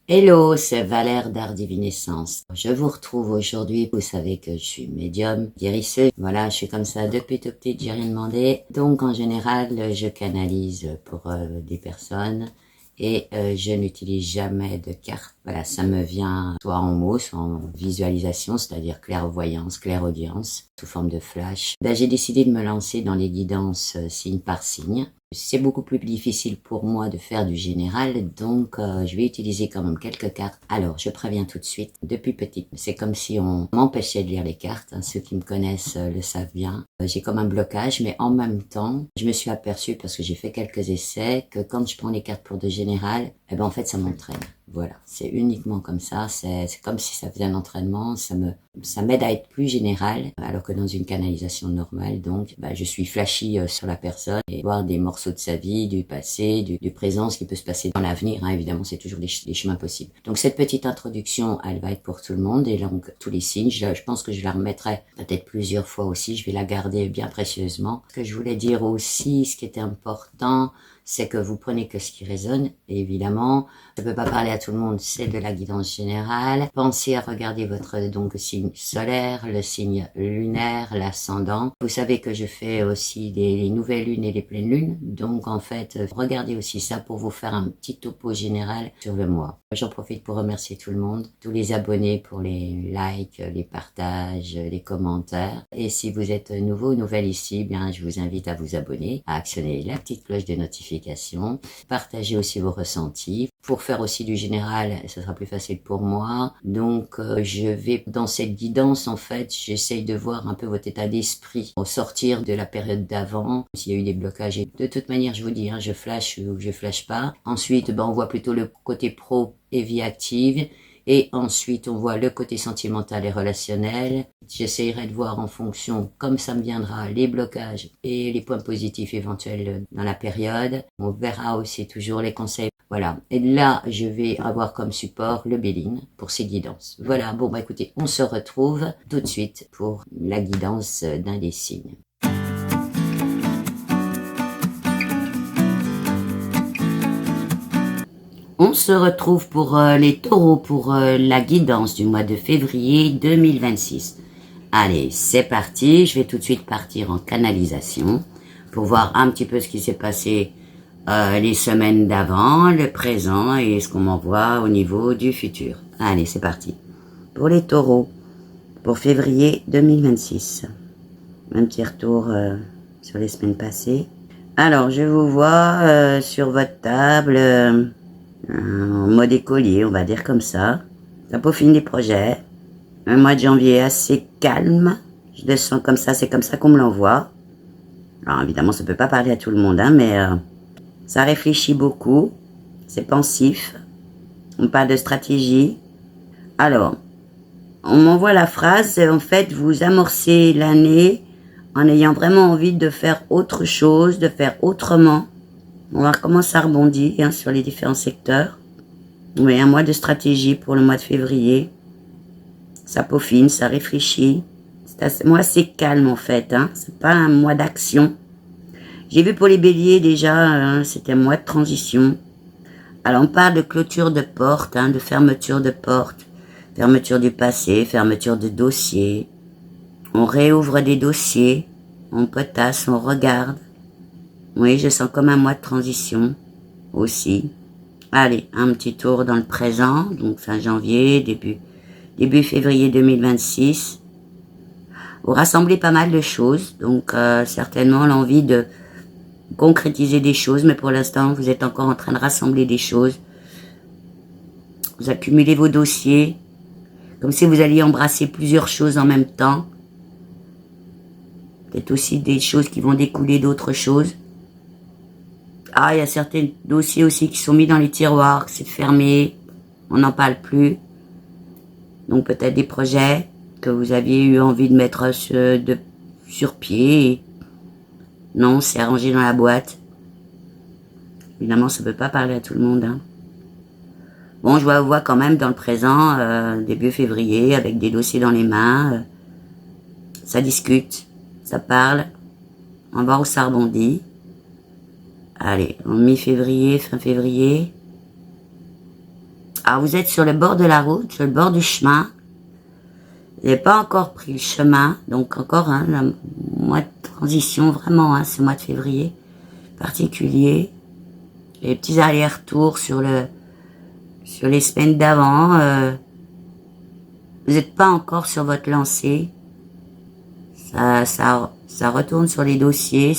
Hello, c'est Valère d'Art Divinescence. Je vous retrouve aujourd'hui. Vous savez que je suis médium, guérisseuse. Voilà, je suis comme ça depuis tout petit, j'ai rien demandé. Donc, en général, je canalise pour des personnes et je n'utilise jamais de carte. Voilà, ça me vient soit en mots, soit en visualisation, c'est-à-dire clairvoyance, clairaudience, sous forme de flash. J'ai décidé de me lancer dans les guidances signe par signe. C'est beaucoup plus difficile pour moi de faire du général, donc je vais utiliser quand même quelques cartes. Alors, je préviens tout de suite, depuis petite, c'est comme si on m'empêchait de lire les cartes. Hein. Ceux qui me connaissent le savent bien. J'ai comme un blocage, mais en même temps, je me suis aperçue, parce que j'ai fait quelques essais, que quand je prends les cartes pour de général, eh ben en fait, ça m'entraîne. Voilà, c'est uniquement comme ça, c'est comme si ça faisait un entraînement, ça m'aide à être plus général, alors que dans une canalisation normale, donc, je suis flashy sur la personne et voir des morceaux de sa vie, du passé, du présent, ce qui peut se passer dans l'avenir, hein, évidemment, c'est toujours des chemins possibles. Donc, cette petite introduction, elle va être pour tout le monde et donc, tous les signes, je pense que je la remettrai peut-être plusieurs fois aussi, je vais la garder bien précieusement. Ce que je voulais dire aussi, ce qui était important, c'est que vous prenez que ce qui résonne, et évidemment, ça peut pas parler à tout le monde, c'est de la guidance générale. Pensez à regarder votre signe solaire, le signe lunaire, l'ascendant. Vous savez que je fais aussi les nouvelles lunes et les pleines lunes, donc en fait, regardez aussi ça pour vous faire un petit topo général sur le mois. J'en profite pour remercier tout le monde, tous les abonnés pour les likes, les partages, les commentaires. Et si vous êtes nouveau ou nouvelle ici, bien, je vous invite à vous abonner, à actionner la petite cloche de notification, partagez aussi vos ressentis. Pour faire aussi du général, ce sera plus facile pour moi. Donc, je vais dans cette guidance, en fait, j'essaye de voir un peu votre état d'esprit au sortir de la période d'avant, s'il y a eu des blocages. Et de toute manière, je vous dis, hein, je flash ou je flash pas. Ensuite, on voit plutôt le côté pro et vie active. Et ensuite, on voit le côté sentimental et relationnel. J'essayerai de voir en fonction, comme ça me viendra, les blocages et les points positifs éventuels dans la période. On verra aussi toujours les conseils. Voilà. Et là, je vais avoir comme support le Béline pour ces guidances. Voilà. Bon, écoutez, on se retrouve tout de suite pour la guidance d'un des signes. On se retrouve pour les taureaux pour la guidance du mois de février 2026. Allez, c'est parti. Je vais tout de suite partir en canalisation pour voir un petit peu ce qui s'est passé les semaines d'avant, le présent et ce qu'on m'envoie au niveau du futur. Allez, c'est parti. Pour les taureaux, pour février 2026. Un petit retour sur les semaines passées. Alors, je vous vois sur votre table... en mode écolier, on va dire comme ça. Ça peaufine des projets. Un mois de janvier assez calme. Je le sens comme ça, c'est comme ça qu'on me l'envoie. Alors évidemment, ça peut pas parler à tout le monde, hein, mais ça réfléchit beaucoup. C'est pensif. On parle de stratégie. Alors, on m'envoie la phrase, en fait, vous amorcez l'année en ayant vraiment envie de faire autre chose, de faire autrement. On va voir comment ça rebondit hein, sur les différents secteurs. Oui, un mois de stratégie pour le mois de février. Ça peaufine, ça réfléchit. C'est un mois assez calme en fait. Hein. C'est pas un mois d'action. J'ai vu pour les béliers déjà, hein, c'était un mois de transition. Alors on parle de clôture de porte, hein, de fermeture de porte. Fermeture du passé, fermeture de dossiers. On réouvre des dossiers. On potasse, on regarde. Oui, je sens comme un mois de transition aussi. Allez, un petit tour dans le présent, donc fin janvier, début février 2026. Vous rassemblez pas mal de choses, donc certainement l'envie de concrétiser des choses, mais pour l'instant, vous êtes encore en train de rassembler des choses. Vous accumulez vos dossiers, comme si vous alliez embrasser plusieurs choses en même temps. Peut-être aussi des choses qui vont découler d'autres choses. Ah, il y a certains dossiers aussi qui sont mis dans les tiroirs, c'est fermé, on n'en parle plus. Donc peut-être des projets que vous aviez eu envie de mettre sur pied. Non, c'est arrangé dans la boîte. Évidemment, ça ne peut pas parler à tout le monde. Hein. Bon, je vous vois quand même dans le présent, début février, avec des dossiers dans les mains. Ça discute, ça parle. On va voir où ça rebondit. Allez, en mi-février, fin février. Alors vous êtes sur le bord de la route, sur le bord du chemin. Vous n'avez pas encore pris le chemin, donc encore le mois de transition, vraiment, ce mois de février particulier. Les petits allers-retours sur les semaines d'avant. Vous n'êtes pas encore sur votre lancée. Ça retourne sur les dossiers.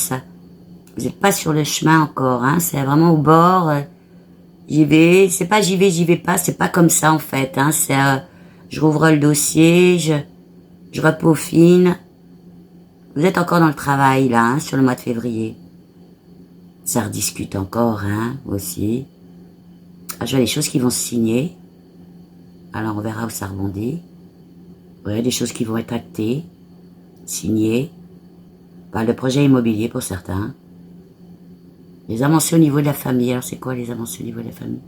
Vous n'êtes pas sur le chemin encore. C'est vraiment au bord. J'y vais. C'est pas j'y vais pas. C'est pas comme ça en fait. C'est je rouvre le dossier, je repeaufine. Vous êtes encore dans le travail là, sur le mois de février. Ça rediscute encore, aussi. Je vois des choses qui vont se signer. Alors on verra où ça rebondit. Ouais, des choses qui vont être actées, signées. Le projet immobilier pour certains. Les avancées au niveau de la famille. Alors c'est quoi les avancées au niveau de la famille?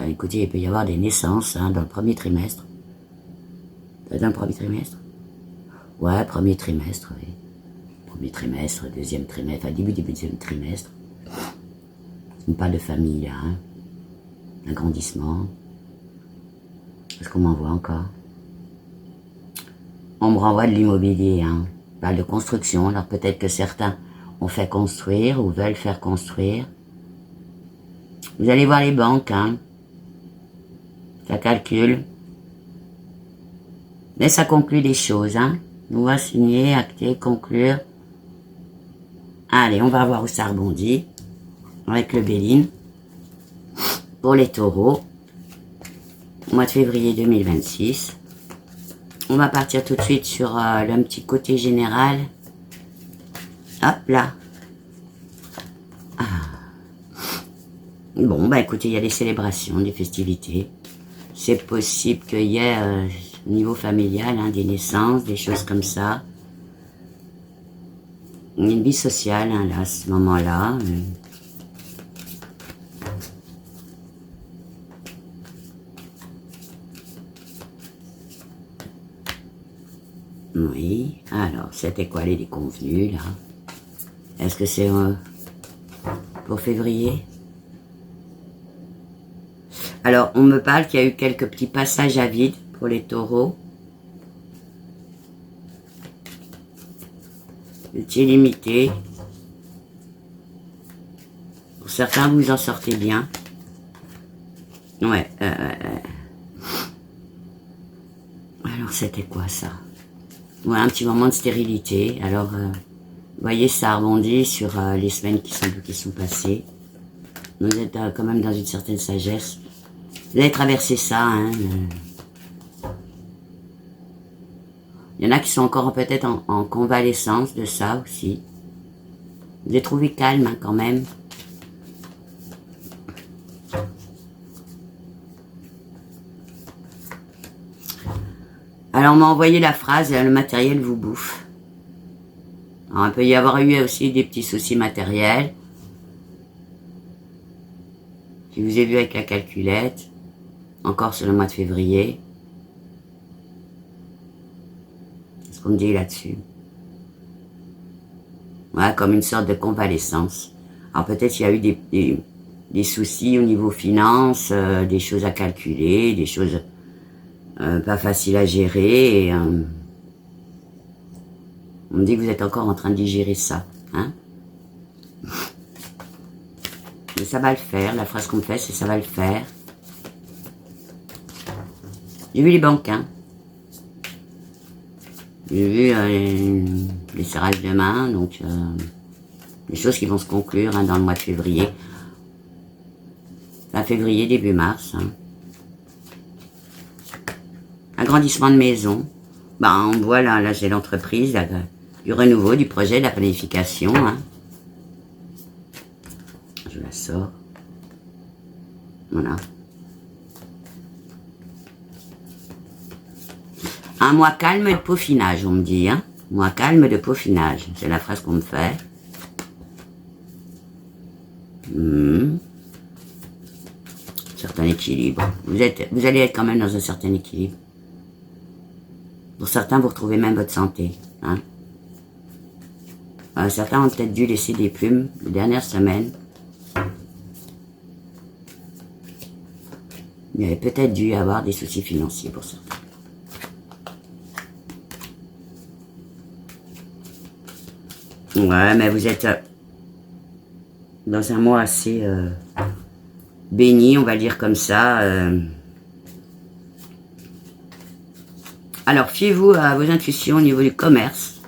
Écoutez, il peut y avoir des naissances dans le premier trimestre. Dans le premier trimestre? Ouais, premier trimestre, oui. Premier trimestre, deuxième trimestre, début du deuxième trimestre. On parle de famille, là, agrandissement. Est-ce qu'on m'envoie encore? On me renvoie de l'immobilier, On parle de construction, alors peut-être que certains ont fait construire ou veulent faire construire. Vous allez voir les banques, Ça calcule. Mais ça conclut des choses, On va signer, acter, conclure. Allez, on va voir où ça rebondit. Avec le Béline. Pour les taureaux. Mois de février 2026. On va partir tout de suite sur le petit côté général. Hop là. Bon, écoutez, il y a des célébrations, des festivités. C'est possible qu'il y ait, au niveau familial, des naissances, des choses comme ça. Il y a une vie sociale, là, à ce moment-là. Oui, alors, c'était quoi les déconvenus, là? Est-ce que c'est pour février? Alors, on me parle qu'il y a eu quelques petits passages à vide pour les taureaux. Petit limité. Pour certains, vous en sortez bien. Ouais. Alors, c'était quoi ça? Ouais, un petit moment de stérilité. Alors, vous voyez, ça rebondit sur les semaines qui sont passées. Vous êtes quand même dans une certaine sagesse. Vous avez traversé ça, Il y en a qui sont encore peut-être en convalescence de ça aussi. Vous êtes trouvé calme quand même. Alors on m'a envoyé la phrase, le matériel vous bouffe. Alors, il peut y avoir eu aussi des petits soucis matériels. Je vous ai vu avec la calculette. Encore sur le mois de février. Qu'est-ce qu'on me dit là-dessus? Ouais, comme une sorte de convalescence. Alors peut-être qu'il y a eu des soucis au niveau finance, des choses à calculer, des choses pas faciles à gérer. Et, on me dit que vous êtes encore en train de digérer ça. Mais ça va le faire. La phrase qu'on me fait, c'est ça va le faire. J'ai vu les banques, J'ai vu les serrages de main, donc les choses qui vont se conclure dans le mois de février. Fin février, début mars. Agrandissement de maison. On voit là j'ai l'entreprise, du renouveau, du projet, de la planification. Je la sors. Voilà. Un mois calme de peaufinage, on me dit, Mois calme de peaufinage, c'est la phrase qu'on me fait. Certain équilibre. Vous allez être quand même dans un certain équilibre. Pour certains, vous retrouvez même votre santé, certains ont peut-être dû laisser des plumes les dernières semaines. Il y avait peut-être dû y avoir des soucis financiers pour certains. Ouais, mais vous êtes dans un mois assez béni, on va dire comme ça. Alors, fiez-vous à vos intuitions au niveau du commerce.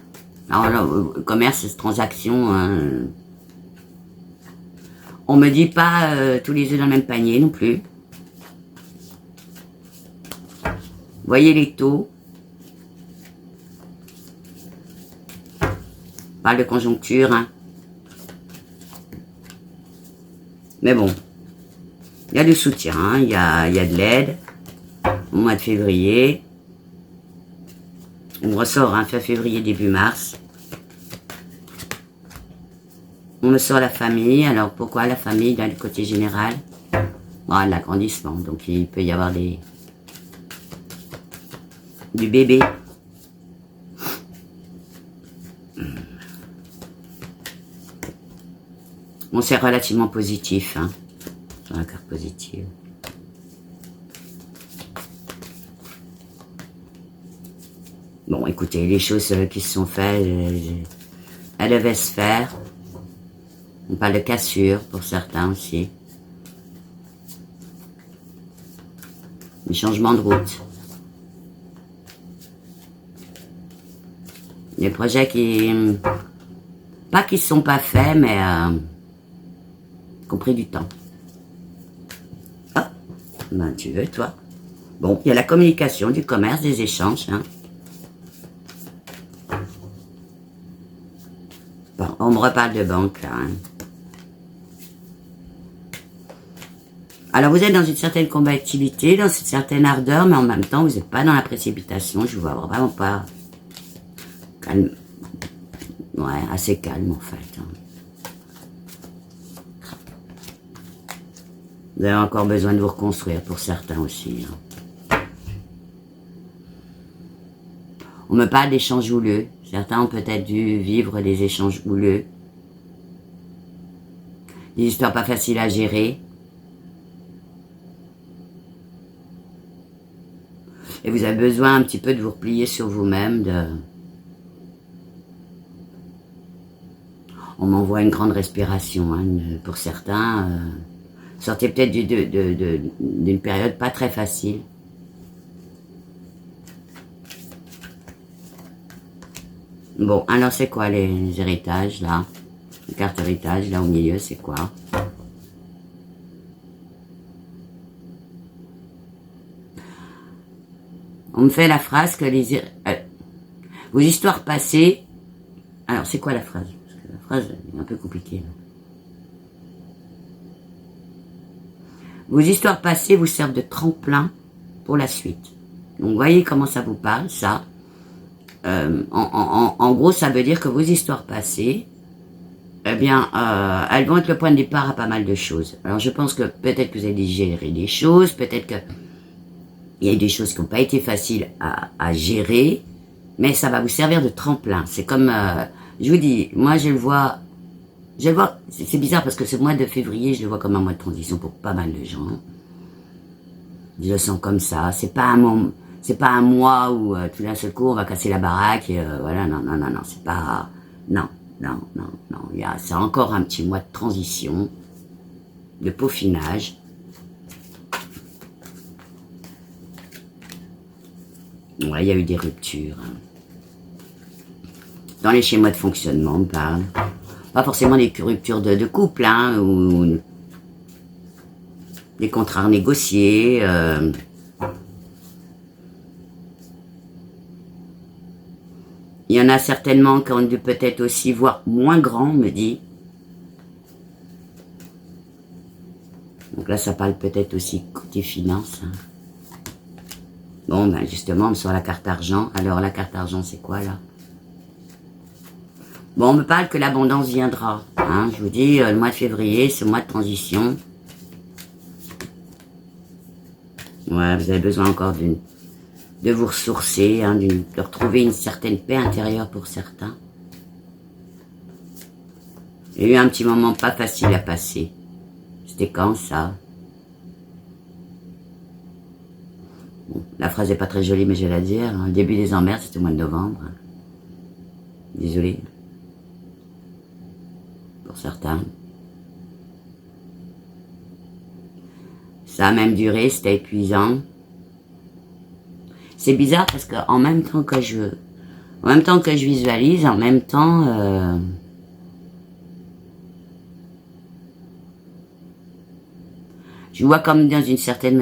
Alors, le commerce, c'est transaction. Hein. On me dit pas tous les œufs dans le même panier non plus. Voyez les taux. On parle de conjoncture. Hein. Mais bon, il y a du soutien, hein. Il y a de l'aide au mois de février. On ressort hein, fin février, début mars. On me sort la famille. Alors pourquoi la famille dans le côté général? Bon, l'agrandissement. Donc il peut y avoir du bébé. Bon, c'est relativement positif. Hein, sur la carte positive. Bon, écoutez, les choses qui se sont faites, elles devaient se faire. On parle de cassure pour certains aussi. Des changements de route. Des projets qui... Pas qui ne sont pas faits, mais... qui ont pris du temps. Ah, ben tu veux, toi. Bon, il y a la communication, du commerce, des échanges, hein. Bon, on me reparle de banque, là, hein. Alors, vous êtes dans une certaine combativité, dans une certaine ardeur, mais en même temps, vous n'êtes pas dans la précipitation. Je vous vois vraiment pas calme. Ouais, assez calme, en fait. Hein. Vous avez encore besoin de vous reconstruire, pour certains aussi. Hein. On me parle d'échanges houleux. Certains ont peut-être dû vivre des échanges houleux. Des histoires pas faciles à gérer. Et vous avez besoin un petit peu de vous replier sur vous-même. On m'envoie une grande respiration. Hein, pour certains, sortez peut-être d'une période pas très facile. Bon, alors c'est quoi les héritages, là? Les cartes héritage, là au milieu, c'est quoi? On me fait la phrase que vos histoires passées... Alors, c'est quoi la phrase? Parce que la phrase est un peu compliquée. Là. Vos histoires passées vous servent de tremplin pour la suite. Donc, voyez comment ça vous parle, ça. En gros, ça veut dire que vos histoires passées, eh bien, elles vont être le point de départ à pas mal de choses. Alors, je pense que peut-être que vous avez digéré des choses, peut-être que il y a des choses qui n'ont pas été faciles à gérer, mais ça va vous servir de tremplin. C'est comme, je vous dis, moi je le vois, c'est bizarre parce que ce mois de février, je le vois comme un mois de transition pour pas mal de gens. Je le sens comme ça. C'est pas un mois où tout d'un seul coup on va casser la baraque et voilà, non, c'est pas, non, c'est encore un petit mois de transition, de peaufinage. Ouais, il y a eu des ruptures. Dans les schémas de fonctionnement, on parle. Pas forcément des ruptures de couple, hein, ou des contrats négociés. Il y en a certainement qui ont dû peut-être aussi voir moins grand, on me dit. Donc là, ça parle peut-être aussi côté finance. Hein. Bon, ben justement, on me sort la carte argent. Alors, la carte argent, c'est quoi, là? Bon, on me parle que l'abondance viendra. Hein. Je vous dis, le mois de février, c'est le mois de transition. Ouais, vous avez besoin encore de vous ressourcer, hein, de retrouver une certaine paix intérieure pour certains. Il y a eu un petit moment pas facile à passer. C'était quand, ça? La phrase est pas très jolie, mais je vais la dire. Le début des emmerdes, c'était au mois de novembre. Désolé. Pour certains. Ça a même duré, c'était épuisant. C'est bizarre parce que en même temps que je visualise, en même temps, je vois comme dans une certaine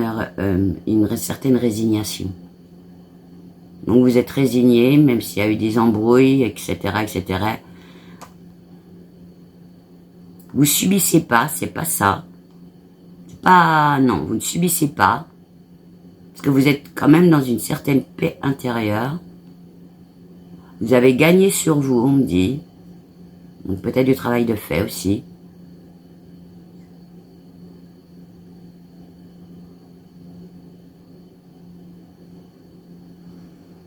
résignation. Donc vous êtes résigné, même s'il y a eu des embrouilles, etc., etc. Vous subissez pas, c'est pas ça. C'est pas, non, vous ne subissez pas. Parce que vous êtes quand même dans une certaine paix intérieure. Vous avez gagné sur vous, on me dit. Donc peut-être du travail de fait aussi.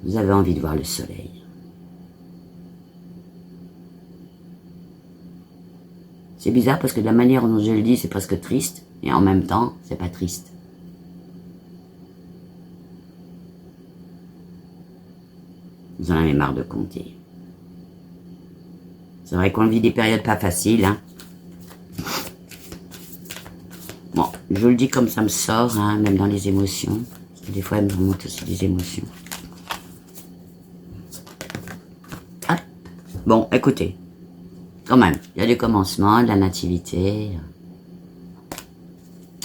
Vous avez envie de voir le soleil. C'est bizarre parce que de la manière dont je le dis, c'est presque triste. Et en même temps, c'est pas triste. Vous en avez marre de compter. C'est vrai qu'on vit des périodes pas faciles. Hein. Bon, je vous le dis comme ça me sort, hein, même dans les émotions. Parce que des fois, elles me remontent aussi des émotions. Hop. Bon, écoutez. Quand même, il y a des commencements, de la nativité.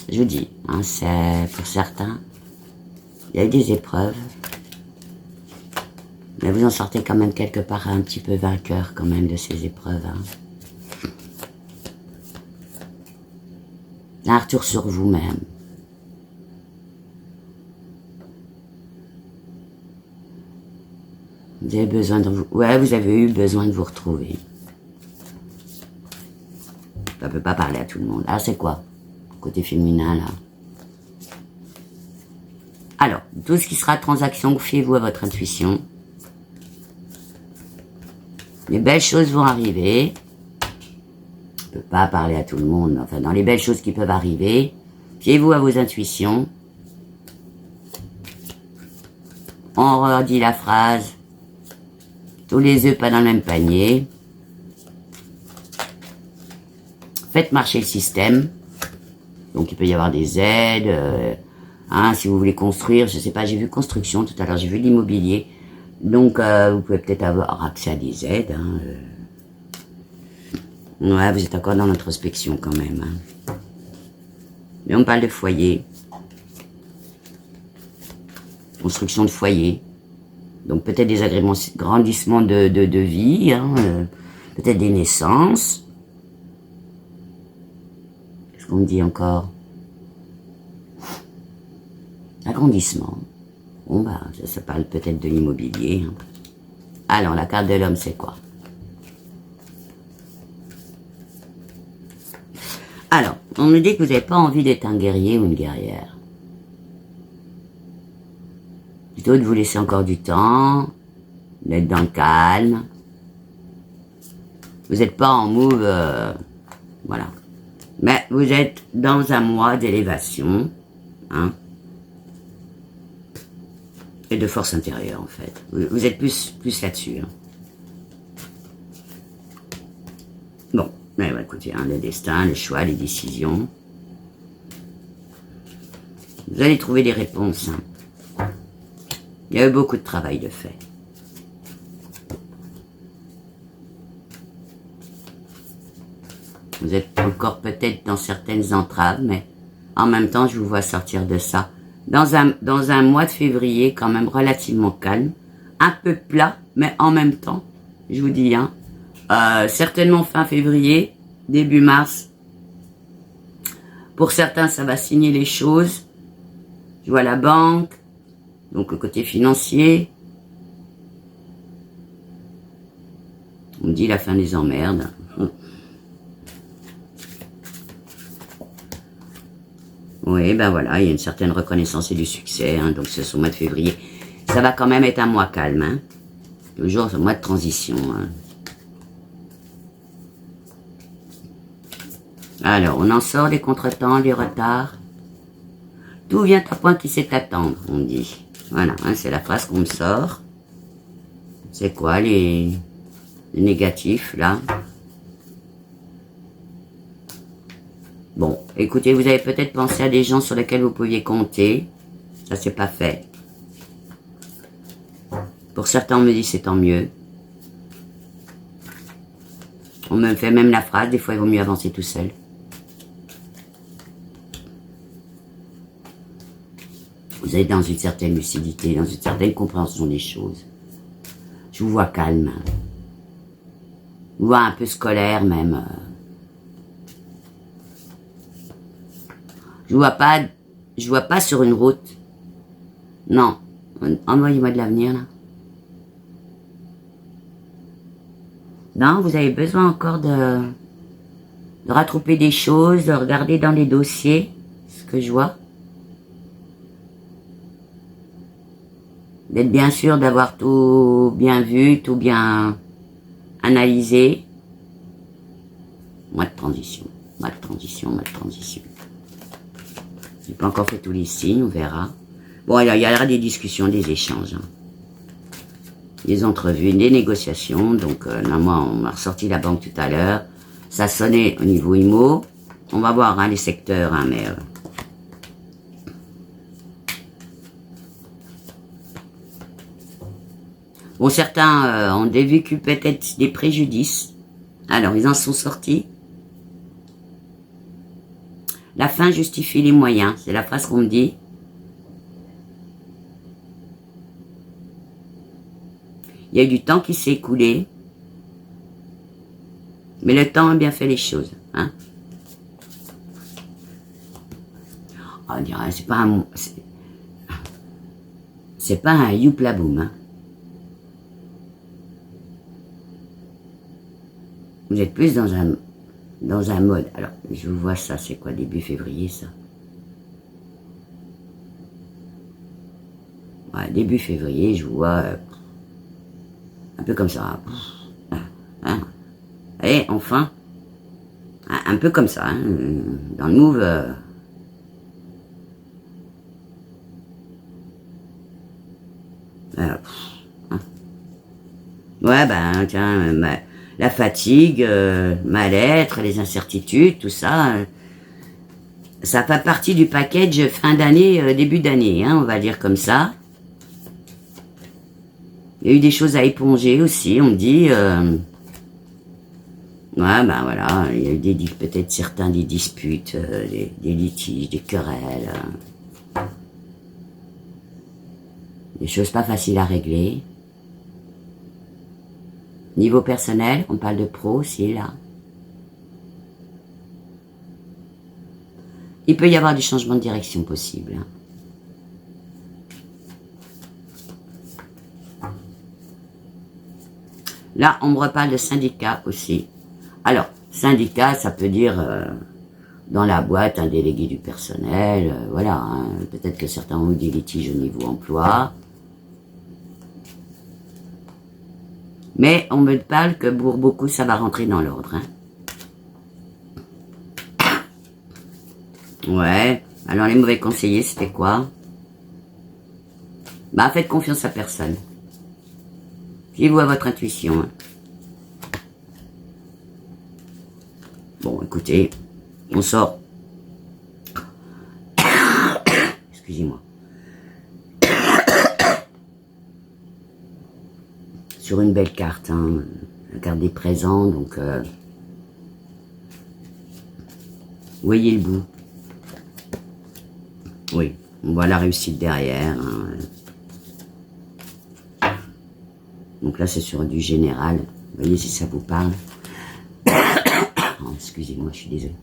Je vous dis, hein, c'est pour certains, il y a eu des épreuves. Mais vous en sortez quand même quelque part un petit peu vainqueur quand même de ces épreuves. Hein. Un retour sur vous-même. Vous avez besoin de vous... Ouais, vous avez eu besoin de vous retrouver. Ça peut pas parler à tout le monde. Ah, c'est quoi? Côté féminin, là. Alors, tout ce qui sera transaction, fiez-vous à votre intuition. Les belles choses vont arriver. Je peux pas parler à tout le monde. Enfin, dans les belles choses qui peuvent arriver, fiez-vous à vos intuitions. On redit la phrase. Tous les œufs pas dans le même panier. Faites marcher le système. Donc, il peut y avoir des aides. Hein, si vous voulez construire, je sais pas, j'ai vu construction tout à l'heure, j'ai vu l'immobilier. Donc, vous pouvez peut-être avoir accès à des aides. Hein, Ouais, vous êtes encore dans l'introspection quand même. Hein. Mais on parle de foyer. Construction de foyer. Donc, peut-être des agrandissements de vie. Hein, peut-être des naissances. Qu'est-ce qu'on me dit encore? Agrandissement. Bon, bah, ça parle peut-être de l'immobilier. Hein. Alors, la carte de l'homme, c'est quoi? Alors, on me dit que vous n'avez pas envie d'être un guerrier ou une guerrière. Plutôt de vous laisser encore du temps, d'être dans le calme. Vous n'êtes pas en move, voilà. Mais vous êtes dans un mois d'élévation, hein. Et de force intérieure, en fait. Vous êtes plus là-dessus. Hein. Bon, mais bah, écoutez, hein, le destin, le choix, les décisions. Vous allez trouver des réponses. Hein. Il y a eu beaucoup de travail de fait. Vous êtes encore peut-être dans certaines entraves, mais en même temps, je vous vois sortir de ça. Dans un mois de février, quand même relativement calme, un peu plat, mais en même temps, je vous dis, hein, certainement fin février, début mars. Pour certains, ça va signer les choses. Je vois la banque, donc le côté financier. On me dit la fin des emmerdes. Oui, ben voilà, il y a une certaine reconnaissance et du succès, hein, donc ce mois de février. Ça va quand même être un mois calme, hein. Toujours ce mois de transition. Hein. Alors, on en sort des contretemps, des retards. Tout vient à point qui sait attendre, on dit. Voilà, hein, c'est la phrase qu'on me sort. C'est quoi les négatifs, là? Bon, écoutez, vous avez peut-être pensé à des gens sur lesquels vous pouviez compter. Ça, c'est pas fait. Pour certains, on me dit c'est tant mieux. On me fait même la phrase, des fois, il vaut mieux avancer tout seul. Vous êtes dans une certaine lucidité, dans une certaine compréhension des choses. Je vous vois calme. Je vous vois un peu scolaire même. Je vois pas sur une route. Non. Envoyez-moi de l'avenir, là. Non, vous avez besoin encore de rattraper des choses, de regarder dans les dossiers, ce que je vois. D'être bien sûr d'avoir tout bien vu, tout bien analysé. Mois de transition, mois de transition, mois de transition. J'ai pas encore fait tous les signes, on verra. Bon, il y aura des discussions, des échanges. Hein. Des entrevues, des négociations. Donc, moi, on m'a ressorti la banque tout à l'heure. Ça sonnait au niveau IMO. On va voir hein, les secteurs, hein, mais... Bon, certains ont vécu peut-être des préjudices. Alors, ils en sont sortis. La fin justifie les moyens. C'est la phrase qu'on me dit. Il y a eu du temps qui s'est écoulé. Mais le temps a bien fait les choses. Hein. On dirait, c'est pas un youpla boum. Hein. Vous êtes plus dans un mode. Alors, je vous vois ça, c'est quoi, début février, ça? Ouais, début février, je vous vois un peu comme ça. Hein. Et enfin, un peu comme ça, hein, dans le move. Hein. Ouais, ben, tiens, la fatigue, mal-être, les incertitudes, tout ça, ça fait partie du package fin d'année, début d'année, hein, on va dire comme ça. Il y a eu des choses à éponger aussi, on me dit. Ouais, ben voilà, il y a eu peut-être certains des disputes, des litiges, des querelles. Des choses pas faciles à régler. Niveau personnel, on parle de pro aussi, là. Il peut y avoir du changement de direction possible. Hein. Là, on me reparle de syndicat aussi. Alors, syndicat, ça peut dire dans la boîte un délégué du personnel, voilà. Hein. Peut-être que certains ont eu des litiges au niveau emploi. Mais on me parle que pour beaucoup, ça va rentrer dans l'ordre. Hein. Ouais. Alors, les mauvais conseillers, c'était quoi? Bah, faites confiance à personne. Fiez-vous à votre intuition. Hein. Bon, écoutez, on sort. Excusez-moi. Sur une belle carte, hein, la carte des présents, donc voyez le bout. Oui, on voit la réussite derrière. Hein. Donc là, c'est sur du général. Vous voyez si ça vous parle. Oh, excusez-moi, je suis désolé.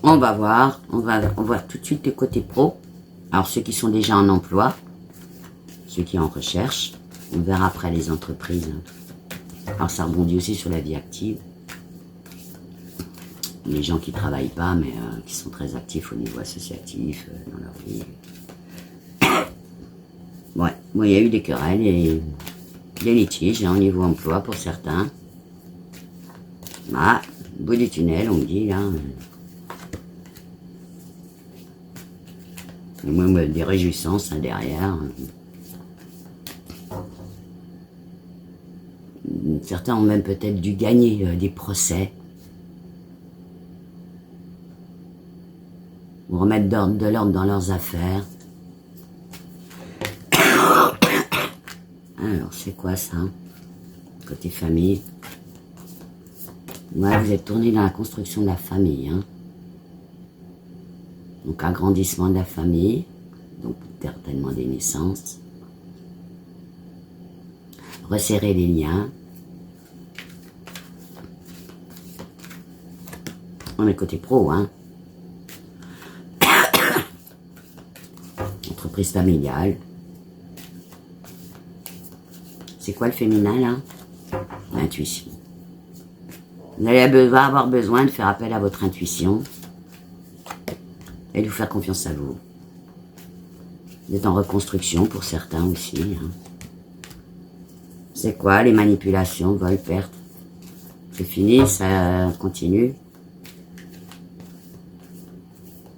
On va voir tout de suite le côté pro. Alors, ceux qui sont déjà en emploi, ceux qui sont en recherche, on verra après les entreprises. Alors, ça rebondit aussi sur la vie active. Les gens qui ne travaillent pas, mais qui sont très actifs au niveau associatif, dans leur vie. Ouais, bon, il y a eu des querelles et des litiges hein, au niveau emploi pour certains. Ah, bout du tunnel, on me dit, là. Moi, des réjouissances hein, derrière. Certains ont même peut-être dû gagner des procès. Ou remettre de l'ordre dans leurs affaires. Alors, c'est quoi ça? Côté famille. Ouais, vous êtes tourné dans la construction de la famille. Hein. Donc, agrandissement de la famille. Donc, certainement des naissances. Resserrer les liens. On est côté pro, hein. Entreprise familiale. C'est quoi le féminin, là? L'intuition. Vous allez avoir besoin de faire appel à votre intuition et de vous faire confiance à vous. Vous êtes en reconstruction pour certains aussi. Hein. C'est quoi les manipulations, vol, perte? C'est fini, ça continue.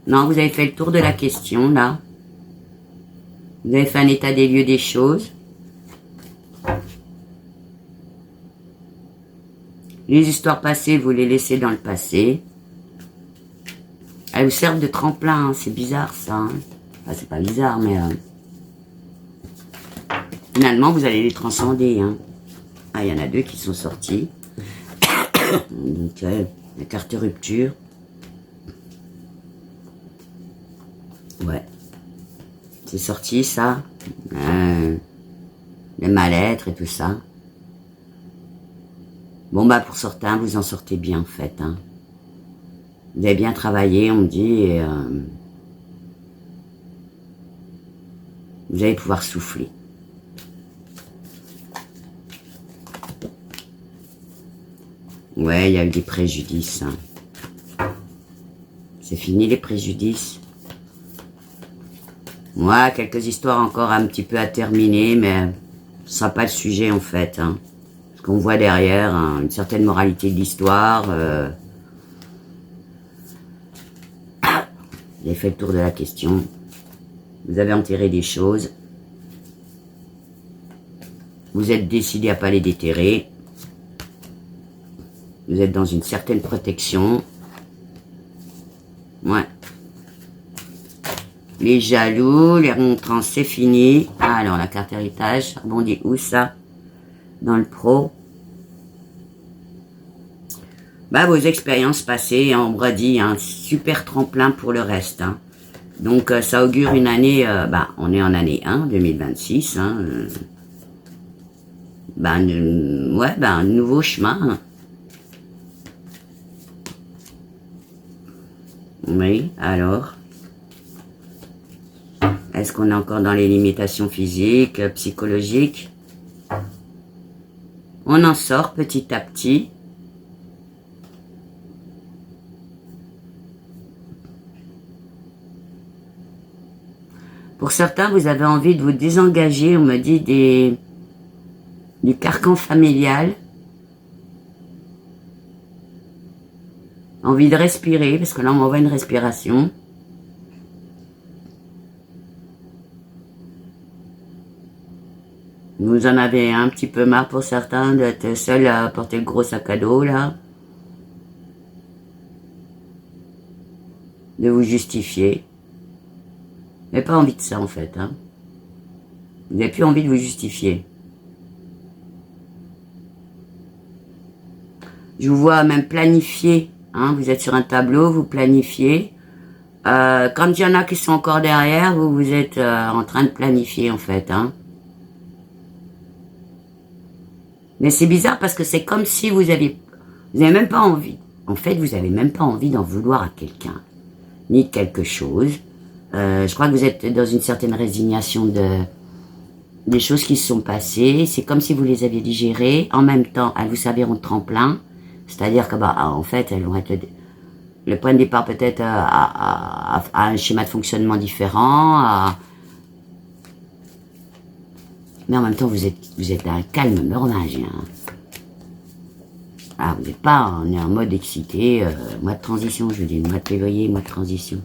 Non, vous avez fait le tour de la question, là. Vous avez fait un état des lieux des choses. Les histoires passées, vous les laissez dans le passé. Elles vous servent de tremplin, hein. C'est bizarre ça. Hein. Enfin, c'est pas bizarre, mais... Finalement, vous allez les transcender. Hein. Ah, il y en a deux qui sont sortis. Donc, la carte rupture. Ouais. C'est sorti, ça. Le mal-être et tout ça. Bon, bah, pour certains, vous en sortez bien, en fait. Hein. Vous avez bien travaillé, on me dit, et vous allez pouvoir souffler. Ouais, il y a eu des préjudices. Hein. C'est fini, les préjudices. Moi, quelques histoires encore un petit peu à terminer, mais ce sera pas le sujet, en fait. Hein. Ce qu'on voit derrière, hein, une certaine moralité de l'histoire. Vous avez fait le tour de la question. Vous avez enterré des choses. Vous êtes décidé à pas les déterrer. Vous êtes dans une certaine protection. Ouais. Les jaloux, les remontrances, c'est fini. Ah, alors, la carte héritage, ça rebondit où, ça? Dans le pro. Bah, vos expériences passées, on redit, un super tremplin pour le reste. Hein. Donc, ça augure une année, on est en année 1, 2026. Hein, un nouveau chemin. Hein. Oui, alors. Est-ce qu'on est encore dans les limitations physiques, psychologiques? On en sort petit à petit. Pour certains, vous avez envie de vous désengager, on me dit, du carcan familial. Envie de respirer, parce que là, on m'envoie une respiration. Vous en avez un petit peu marre pour certains d'être seul à porter le gros sac à dos, là. De vous justifier. Vous n'avez pas envie de ça, en fait. Hein. Vous n'avez plus envie de vous justifier. Je vous vois même planifier. Hein. Vous êtes sur un tableau, vous planifiez. Quand il y en a qui sont encore derrière, vous êtes en train de planifier, en fait. Hein. Mais c'est bizarre parce que c'est comme si vous avez même pas envie. En fait, vous avez même pas envie d'en vouloir à quelqu'un. Ni de quelque chose. Je crois que vous êtes dans une certaine résignation des choses qui se sont passées. C'est comme si vous les aviez digérées. En même temps, elles vous serviront de tremplin. C'est-à-dire que, en fait, elles vont être le point de départ peut-être à un schéma de fonctionnement différent. Mais en même temps, vous êtes à un calme meurlingien. Ah, on est en mode excité, mois de transition, je vous dis, mois de février, mois de transition.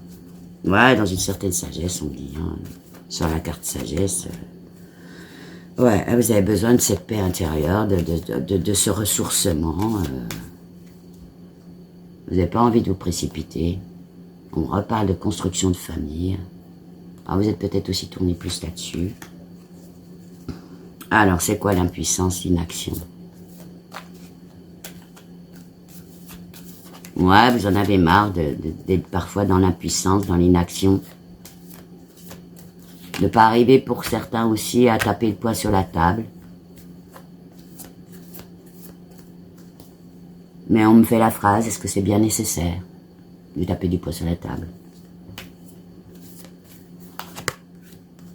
Ouais, dans une certaine sagesse, on dit, hein, sur la carte sagesse. Ouais, vous avez besoin de cette paix intérieure, de ce ressourcement. Vous n'avez pas envie de vous précipiter. On reparle de construction de famille. Alors vous êtes peut-être aussi tourné plus là-dessus. Alors, c'est quoi l'impuissance, l'inaction? Ouais, vous en avez marre d'être parfois dans l'impuissance, dans l'inaction. De ne pas arriver pour certains aussi à taper le poing sur la table. Mais on me fait la phrase, est-ce que c'est bien nécessaire de taper du poing sur la table?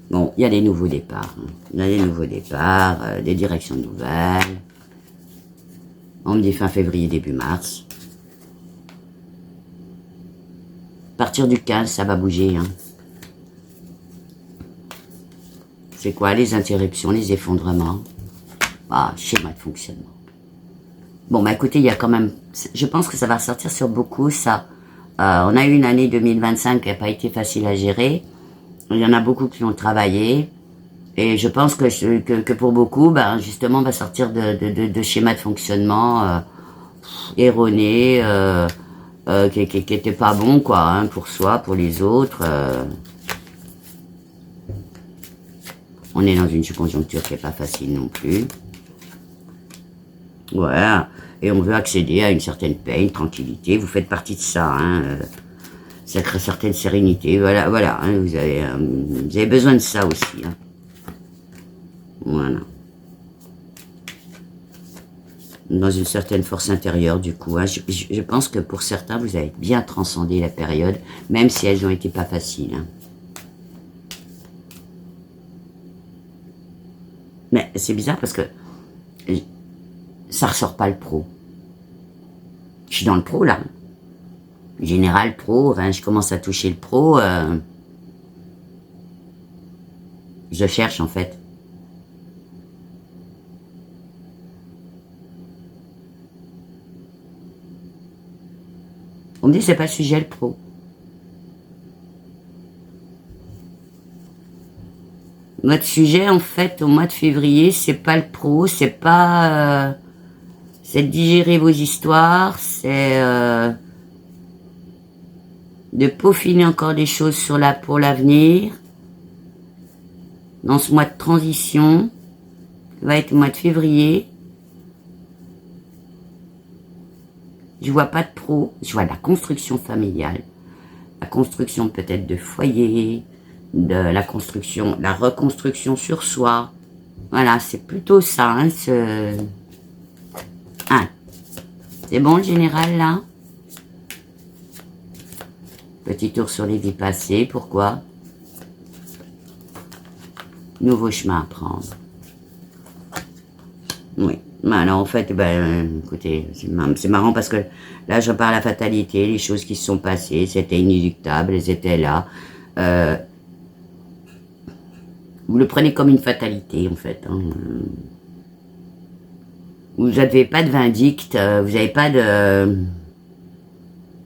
Bon, il y a des nouveaux départs. Hein. Il y a des nouveaux départs, des directions nouvelles. On me dit fin février, début mars. À partir du 15, ça va bouger. Hein. C'est quoi les interruptions, les effondrements? Ah, schéma de fonctionnement. Bon, bah écoutez, il y a quand même... Je pense que ça va ressortir sur beaucoup, ça. On a eu une année 2025 qui n'a pas été facile à gérer. Il y en a beaucoup qui ont travaillé. Et je pense que pour beaucoup, ben, justement, on va sortir de schémas de fonctionnement erronés, qui étaient pas bons, quoi, hein, pour soi, pour les autres. On est dans une conjoncture qui n'est pas facile non plus. Ouais, et on veut accéder à une certaine paix, une tranquillité. Vous faites partie de ça, hein. Ça crée certaine sérénité. Voilà, voilà. Hein, vous avez besoin de ça aussi. Hein. Voilà. Dans une certaine force intérieure, du coup. Hein. Je pense que pour certains, vous avez bien transcendé la période, même si elles n'ont été pas faciles. Hein. Mais c'est bizarre parce que ça ressort pas le pro. Je suis dans le pro, là. Général, pro, enfin, je commence à toucher le pro. Je cherche, en fait. On me dit c'est pas le sujet, le pro. Votre sujet, en fait, au mois de février, c'est pas le pro, c'est pas... c'est de digérer vos histoires, c'est de peaufiner encore des choses pour l'avenir. Dans ce mois de transition, qui va être le mois de février, je vois pas de pro, je vois de la construction familiale, la construction peut-être de foyer, de la construction, la reconstruction sur soi. Voilà, c'est plutôt ça, hein, Ah, c'est bon le général, là? Petit tour sur les vies passées, pourquoi? Nouveau chemin à prendre. Oui. Alors en fait, ben, écoutez, c'est marrant parce que là, je parle à la fatalité, les choses qui se sont passées, c'était inéluctable, elles étaient là. Vous le prenez comme une fatalité, en fait. Hein. Vous n'avez pas de vindicte, vous n'avez pas de...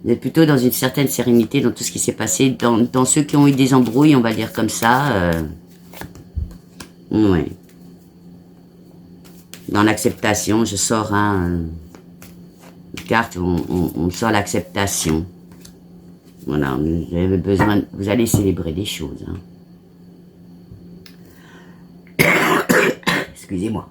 Vous êtes plutôt dans une certaine sérénité dans tout ce qui s'est passé, dans ceux qui ont eu des embrouilles, on va dire comme ça. Oui. Dans l'acceptation, je sors une carte où on sort l'acceptation. Voilà, vous avez besoin, vous allez célébrer des choses. Hein. Excusez-moi.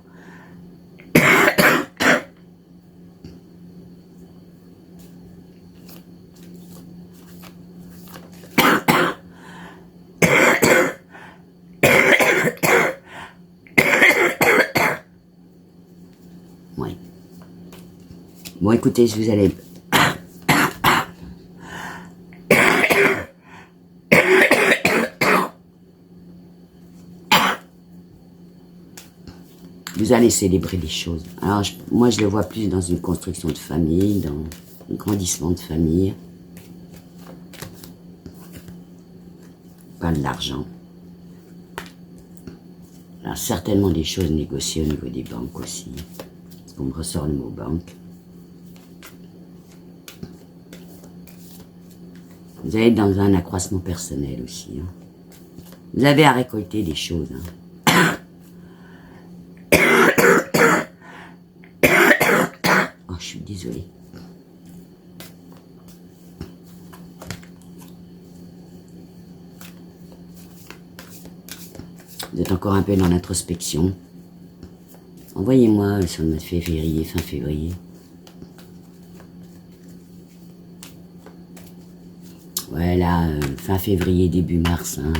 Oui. Bon, écoutez, je vous allez... Vous allez célébrer des choses. Alors, moi, je le vois plus dans une construction de famille, dans un grandissement de famille. Pas de l'argent. Alors, certainement des choses négociées au niveau des banques aussi. Parce qu'on me ressort le mot banque. Vous allez être dans un accroissement personnel aussi. Hein. Vous avez à récolter des choses. Hein. Oh, je suis désolée. Vous êtes encore un peu dans l'introspection. Envoyez-moi sur le mois de février, fin février. Ouais, là, fin février, début mars. Hein.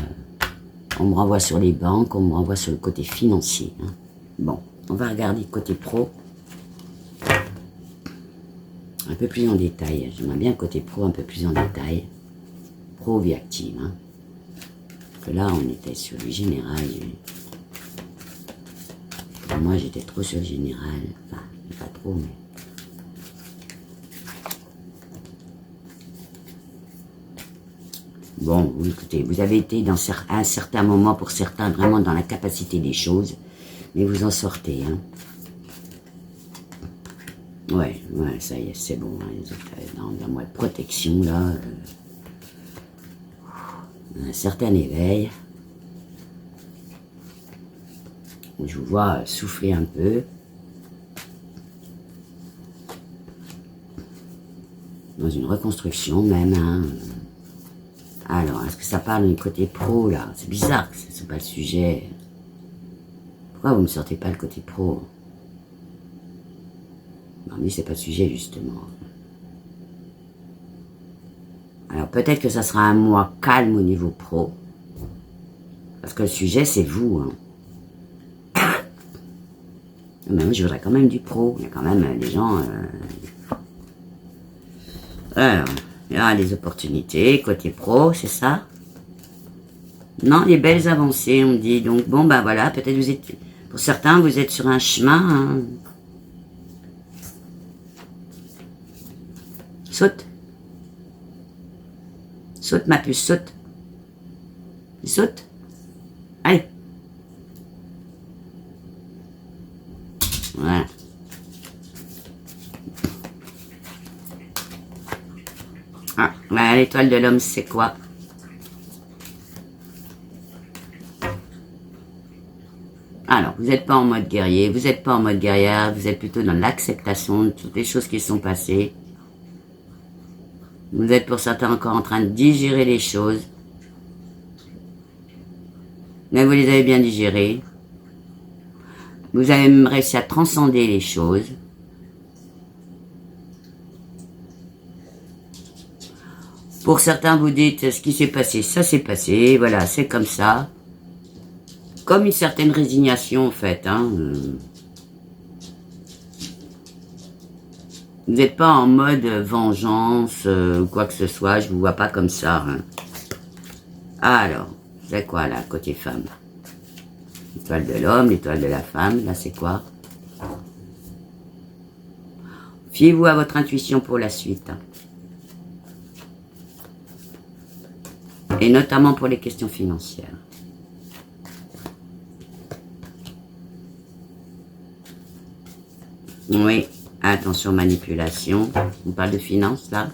On me renvoie sur les banques, on me renvoie sur le côté financier. Hein. Bon, on va regarder le côté pro. Un peu plus en détail. J'aimerais bien le côté pro un peu plus en détail. Pro, vie active. Hein. Parce que là, on était sur le général. Moi, j'étais trop sur le général. Enfin, pas trop, mais... Bon, écoutez, vous avez été dans un certain moment, pour certains, vraiment dans la capacité des choses, mais vous en sortez, hein. Ouais, ça y est, c'est bon, hein, vous êtes dans un mois de protection, là. Un certain éveil. Je vous vois souffler un peu. Dans une reconstruction même, hein. Alors, est-ce que ça parle du côté pro, là? C'est bizarre que ce soit pas le sujet. Pourquoi vous ne sortez pas le côté pro? Non, mais c'est pas le sujet, justement. Alors, peut-être que ça sera un mois calme au niveau pro. Parce que le sujet, c'est vous, hein. Mais moi, je voudrais quand même du pro. Il y a quand même des gens... Alors, il y aura des opportunités, côté pro, c'est ça? Non, les belles avancées, on dit. Donc, bon, ben voilà, peut-être vous êtes... Pour certains, vous êtes sur un chemin. Hein. Saute. Saute, ma puce, saute. Saute. Allez. Voilà. Ah, bah, l'étoile de l'homme, c'est quoi? Alors, vous n'êtes pas en mode guerrier, vous n'êtes pas en mode guerrière, vous êtes plutôt dans l'acceptation de toutes les choses qui sont passées. Vous êtes pour certains encore en train de digérer les choses. Mais vous les avez bien digérées. Vous avez même réussi à transcender les choses. Pour certains, vous dites, ce qui s'est passé, ça s'est passé, voilà, c'est comme ça. Comme une certaine résignation, en fait. Hein. Vous n'êtes pas en mode vengeance ou quoi que ce soit, je vous vois pas comme ça. Hein. Alors, c'est quoi là, côté femme? L'étoile de l'homme, l'étoile de la femme, là c'est quoi? Fiez-vous à votre intuition pour la suite. Hein. Et notamment pour les questions financières. Oui, attention manipulation. On parle de finances là.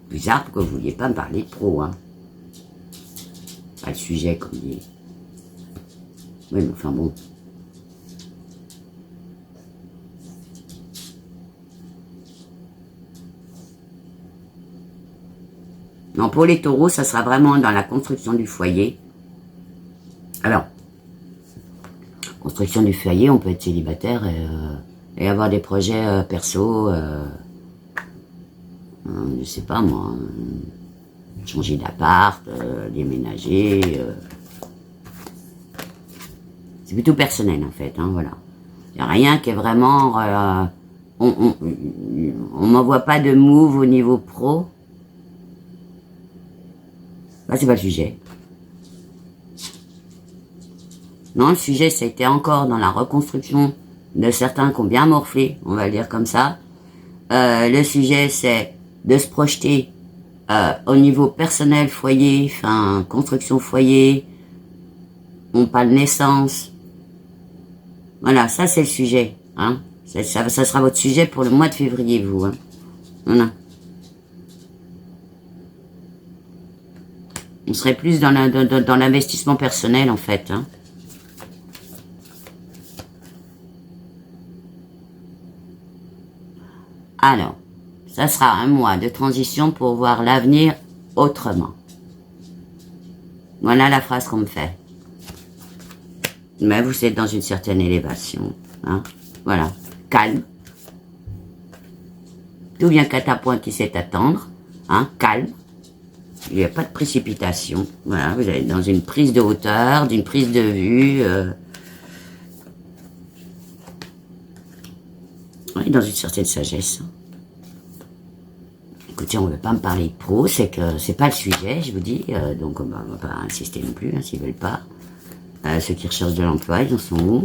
Bizarre, pourquoi vous ne vouliez pas me parler de pro, hein? Pas le sujet, comme dit. Oui, mais enfin bon. Non, pour les taureaux, ça sera vraiment dans la construction du foyer. Alors, construction du foyer, on peut être célibataire et avoir des projets perso, je sais pas moi, changer d'appart, déménager. C'est plutôt personnel en fait, hein, voilà. Il n'y a rien qui est vraiment... on m'envoie pas de move au niveau pro. Là, c'est pas le sujet. Non, le sujet, ça a été encore dans la reconstruction de certains qui ont bien morflé, on va le dire comme ça. Le sujet, c'est de se projeter au niveau personnel, foyer, enfin, construction foyer. On parle naissance. Voilà, ça, c'est le sujet. Hein. Ça sera votre sujet pour le mois de février, vous. Hein. Voilà. On serait plus dans l'investissement personnel, en fait. Hein. Alors, ça sera un mois de transition pour voir l'avenir autrement. Voilà la phrase qu'on me fait. Mais vous êtes dans une certaine élévation. Hein. Voilà. Calme. Tout vient qu'à ta point qui sait attendre. Hein. Calme. Il n'y a pas de précipitation. Voilà, vous êtes dans une prise de hauteur, d'une prise de vue. Oui, dans une certaine sagesse. Écoutez, on ne veut pas me parler de pro, c'est que c'est pas le sujet, je vous dis. Donc on va pas insister non plus, hein, s'ils veulent pas. Ceux qui recherchent de l'emploi, ils en sont où?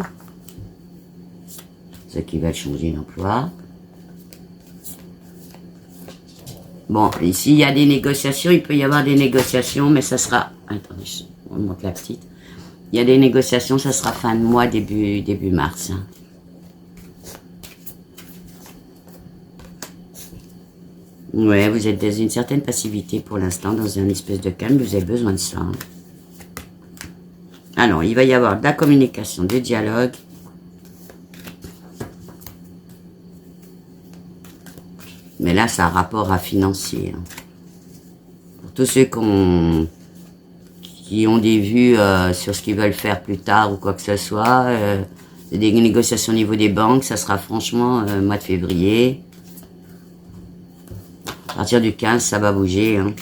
Ceux qui veulent changer d'emploi. Bon, ici, il y a des négociations, il peut y avoir des négociations, mais ça sera... Attendez, on monte la petite. Il y a des négociations, ça sera fin de mois, début mars. Hein. Ouais, vous êtes dans une certaine passivité pour l'instant, dans un espèce de calme, vous avez besoin de ça. Hein. Alors, il va y avoir de la communication, du dialogue. Mais là, ça a rapport à financier. Hein. Pour tous ceux qui ont des vues sur ce qu'ils veulent faire plus tard ou quoi que ce soit, des négociations au niveau des banques, ça sera franchement mois de février. À partir du 15, ça va bouger. Hein.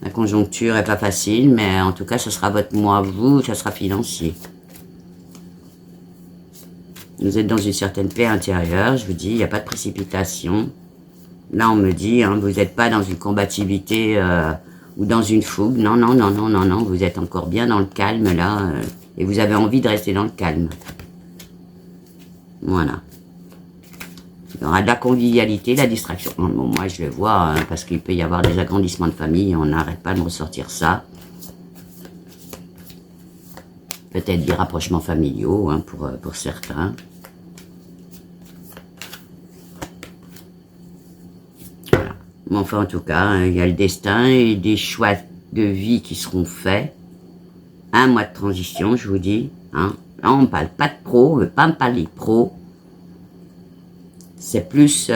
La conjoncture est pas facile, mais en tout cas, ça sera votre mois, vous, ça sera financier. Vous êtes dans une certaine paix intérieure, je vous dis, il n'y a pas de précipitation. Là, on me dit, hein, vous n'êtes pas dans une combativité ou dans une fougue. Non, non, non, non, non, non, vous êtes encore bien dans le calme, là, et vous avez envie de rester dans le calme. Voilà. Il y aura de la convivialité, de la distraction. Bon, moi, je le vois, hein, parce qu'il peut y avoir des agrandissements de famille, on n'arrête pas de me ressortir ça. Peut-être des rapprochements familiaux, hein, pour certains. Voilà. Mais enfin, en tout cas, hein, il y a le destin et des choix de vie qui seront faits. Un mois de transition, je vous dis. Hein. Là, on ne parle pas de pro, on ne veut pas me parler de pro. C'est plus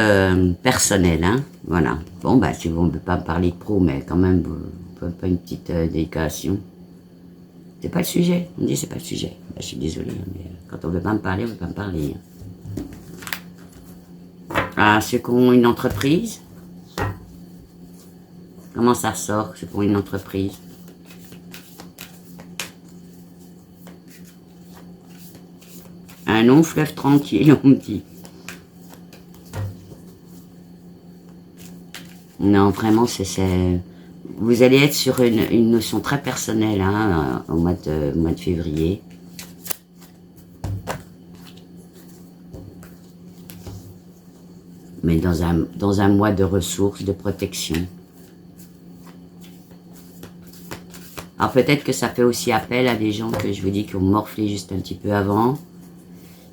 personnel, hein. Voilà. Bon, bah, si vous ne voulez pas me parler de pro, mais quand même, pas une petite déclaration. C'est pas le sujet. On dit c'est pas le sujet. Bah, je suis désolée, mais quand on veut pas me parler, on veut pas me parler. Ah, ceux qui ont une entreprise. Comment ça ressort, ceux qui ont une entreprise? Un long fleuve tranquille, on me dit. Non, vraiment, vous allez être sur une notion très personnelle hein, au mois de février. Mais dans un mois de ressources, de protection. Alors peut-être que ça fait aussi appel à des gens que je vous dis qui ont morflé juste un petit peu avant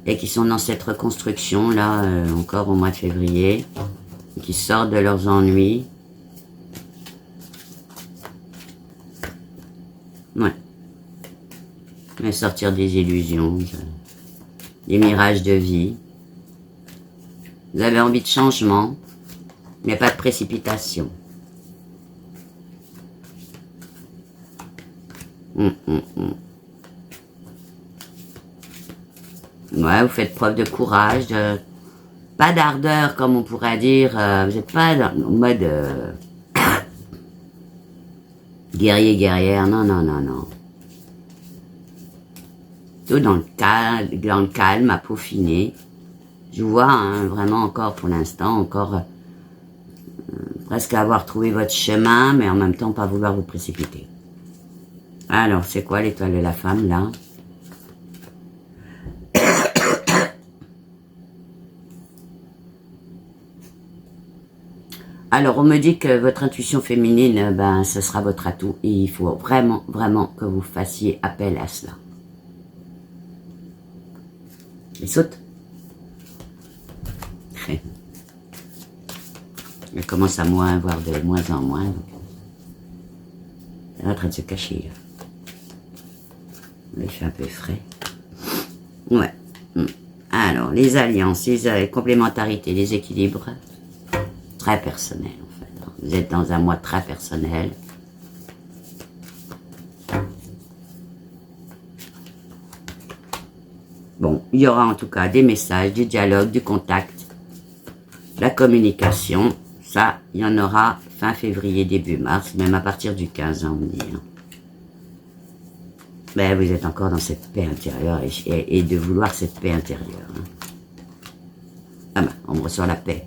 et qui sont dans cette reconstruction là, encore au mois de février. Qui sortent de leurs ennuis. Ouais. Mais sortir des illusions, des mirages de vie. Vous avez envie de changement, mais pas de précipitation. Ouais, vous faites preuve de courage, pas d'ardeur, comme on pourrait dire. Vous n'êtes pas dans le mode guerrier, guerrière. Non, non, non, non. Tout dans le calme, à peaufiner. Je vous vois hein, vraiment encore pour l'instant, encore presque avoir trouvé votre chemin, mais en même temps pas vouloir vous précipiter. Alors, c'est quoi l'étoile de la femme, là? Alors, on me dit que votre intuition féminine, ben, ce sera votre atout. Et il faut vraiment, vraiment que vous fassiez appel à cela. Il saute. Elle commence à voir de moins en moins. Donc. Elle est en train de se cacher, là. Il fait un peu frais. Ouais. Alors, les alliances, les complémentarités, les équilibres, très personnels, en fait. Vous êtes dans un mois très personnel. Bon, il y aura en tout cas des messages, du dialogue, du contact, la communication. Ça, il y en aura fin février, début mars, même à partir du 15, on me dit. Mais vous êtes encore dans cette paix intérieure et de vouloir cette paix intérieure. Ah ben, on me ressort la paix.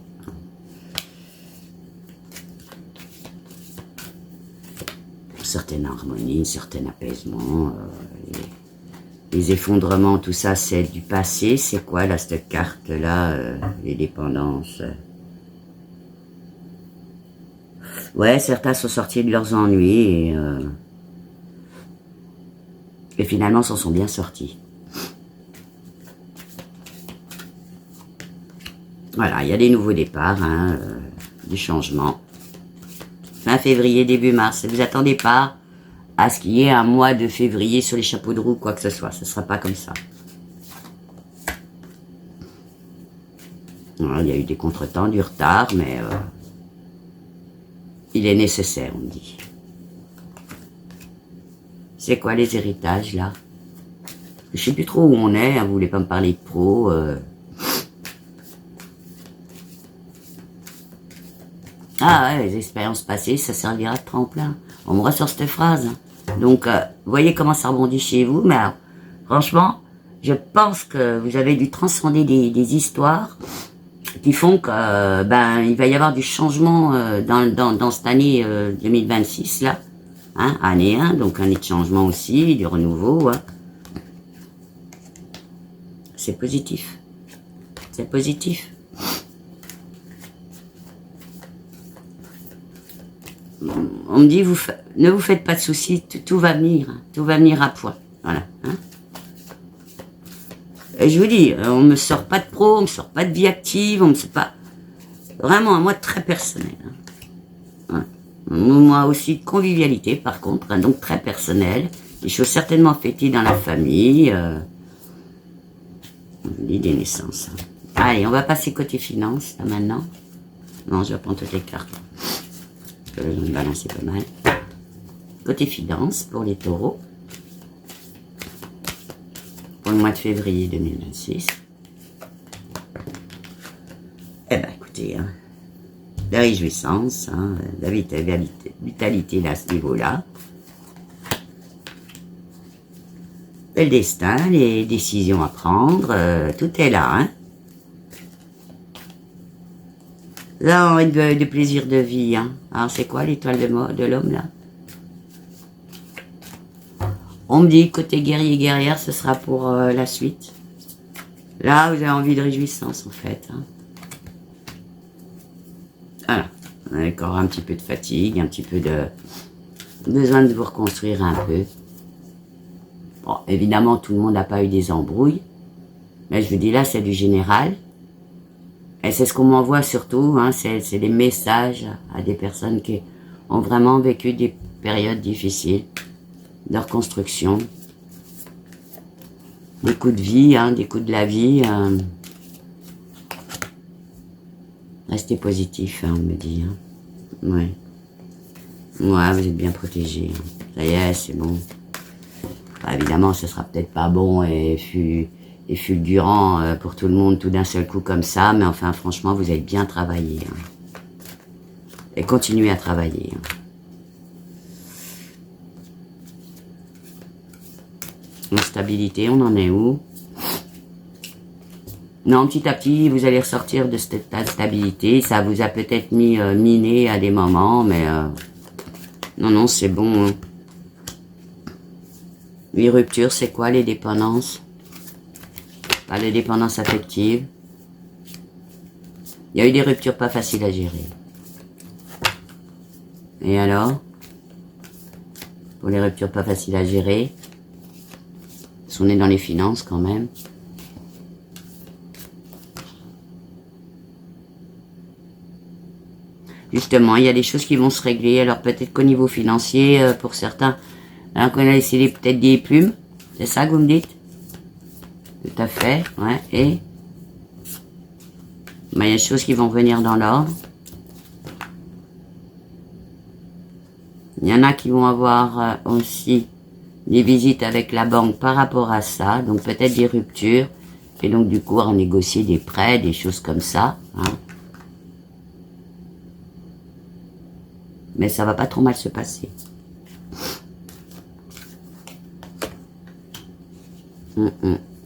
Une certaine harmonie, un certain apaisement. Les effondrements, tout ça, c'est du passé. C'est quoi, là, cette carte-là, les dépendances? Ouais, certains sont sortis de leurs ennuis et finalement s'en sont bien sortis. Voilà, il y a des nouveaux départs, du changement. Fin février, début mars. Ne vous attendez pas à ce qu'il y ait un mois de février sur les chapeaux de roue, quoi que ce soit. Ce ne sera pas comme ça. Voilà, il y a eu des contretemps, du retard, mais il est nécessaire, on me dit. C'est quoi les héritages, là? Je sais plus trop où on est, vous voulez pas me parler de pro. Ah ouais, les expériences passées, ça servira de tremplin. On me ressort cette phrase. Donc, vous voyez comment ça rebondit chez vous, mais alors, franchement, je pense que vous avez dû transcender des histoires qui font que, il va y avoir du changement dans cette année 2026, là. Hein, année 1, donc année de changement aussi, du renouveau. Hein. C'est positif. C'est positif. On me dit, ne vous faites pas de soucis, tout va venir. Hein, tout va venir à point. Voilà. Hein. Et je vous dis, on me sort pas de pro, on me sort pas de vie active, on me sort pas... Vraiment un mois très personnel. Hein. Ouais. Moi aussi de convivialité par contre, hein, donc très personnel. Des choses certainement fêtées dans la famille. On dit des naissances. Hein. Allez, on va passer côté finance là maintenant. Non, je vais prendre toutes les cartes. Je vais me balancer pas mal. Côté finance pour les taureaux. Pour le mois de février 2026. Eh ben écoutez, hein, la réjouissance, hein, la vitalité là, à ce niveau-là. Le destin, les décisions à prendre, tout est là. Hein. Là, on a de plaisir de vie. Hein. Alors c'est quoi l'étoile de l'homme là? On me dit côté guerrier guerrière, ce sera pour la suite. Là, vous avez envie de réjouissance en fait. Hein. Voilà. Encore un petit peu de fatigue, un petit peu de besoin de vous reconstruire un peu. Bon, évidemment, tout le monde n'a pas eu des embrouilles. Mais je vous dis là, c'est du général. Et c'est ce qu'on m'envoie surtout. Hein, c'est des messages à des personnes qui ont vraiment vécu des périodes difficiles de reconstruction. Des coups de vie, hein, des coups de la vie. Restez positif, hein, on me dit. Hein. Ouais. Ouais, vous êtes bien protégés. Hein. Ça y est, c'est bon. Bah, évidemment, ce sera peut-être pas bon et fulgurant pour tout le monde tout d'un seul coup comme ça, mais enfin, franchement, vous avez bien travaillé. Hein. Et continuez à travailler. Hein. Instabilité, on en est où? Non, petit à petit, vous allez ressortir de cette instabilité. Ça vous a peut-être mis miné à des moments, mais non, c'est bon. Hein. Les ruptures, c'est quoi les dépendances? Pas les dépendances affectives. Il y a eu des ruptures pas faciles à gérer. Et alors? Pour les ruptures pas faciles à gérer, on est dans les finances quand même. Justement, il y a des choses qui vont se régler. Alors peut-être qu'au niveau financier, pour certains, hein, qu'on a laissé peut-être des plumes. C'est ça que vous me dites? Tout à fait, ouais. Et ben, il y a des choses qui vont venir dans l'ordre. Il y en a qui vont avoir aussi des visites avec la banque par rapport à ça. Donc peut-être des ruptures. Et donc du coup, à négocier des prêts, des choses comme ça. Hein. Mais ça va pas trop mal se passer.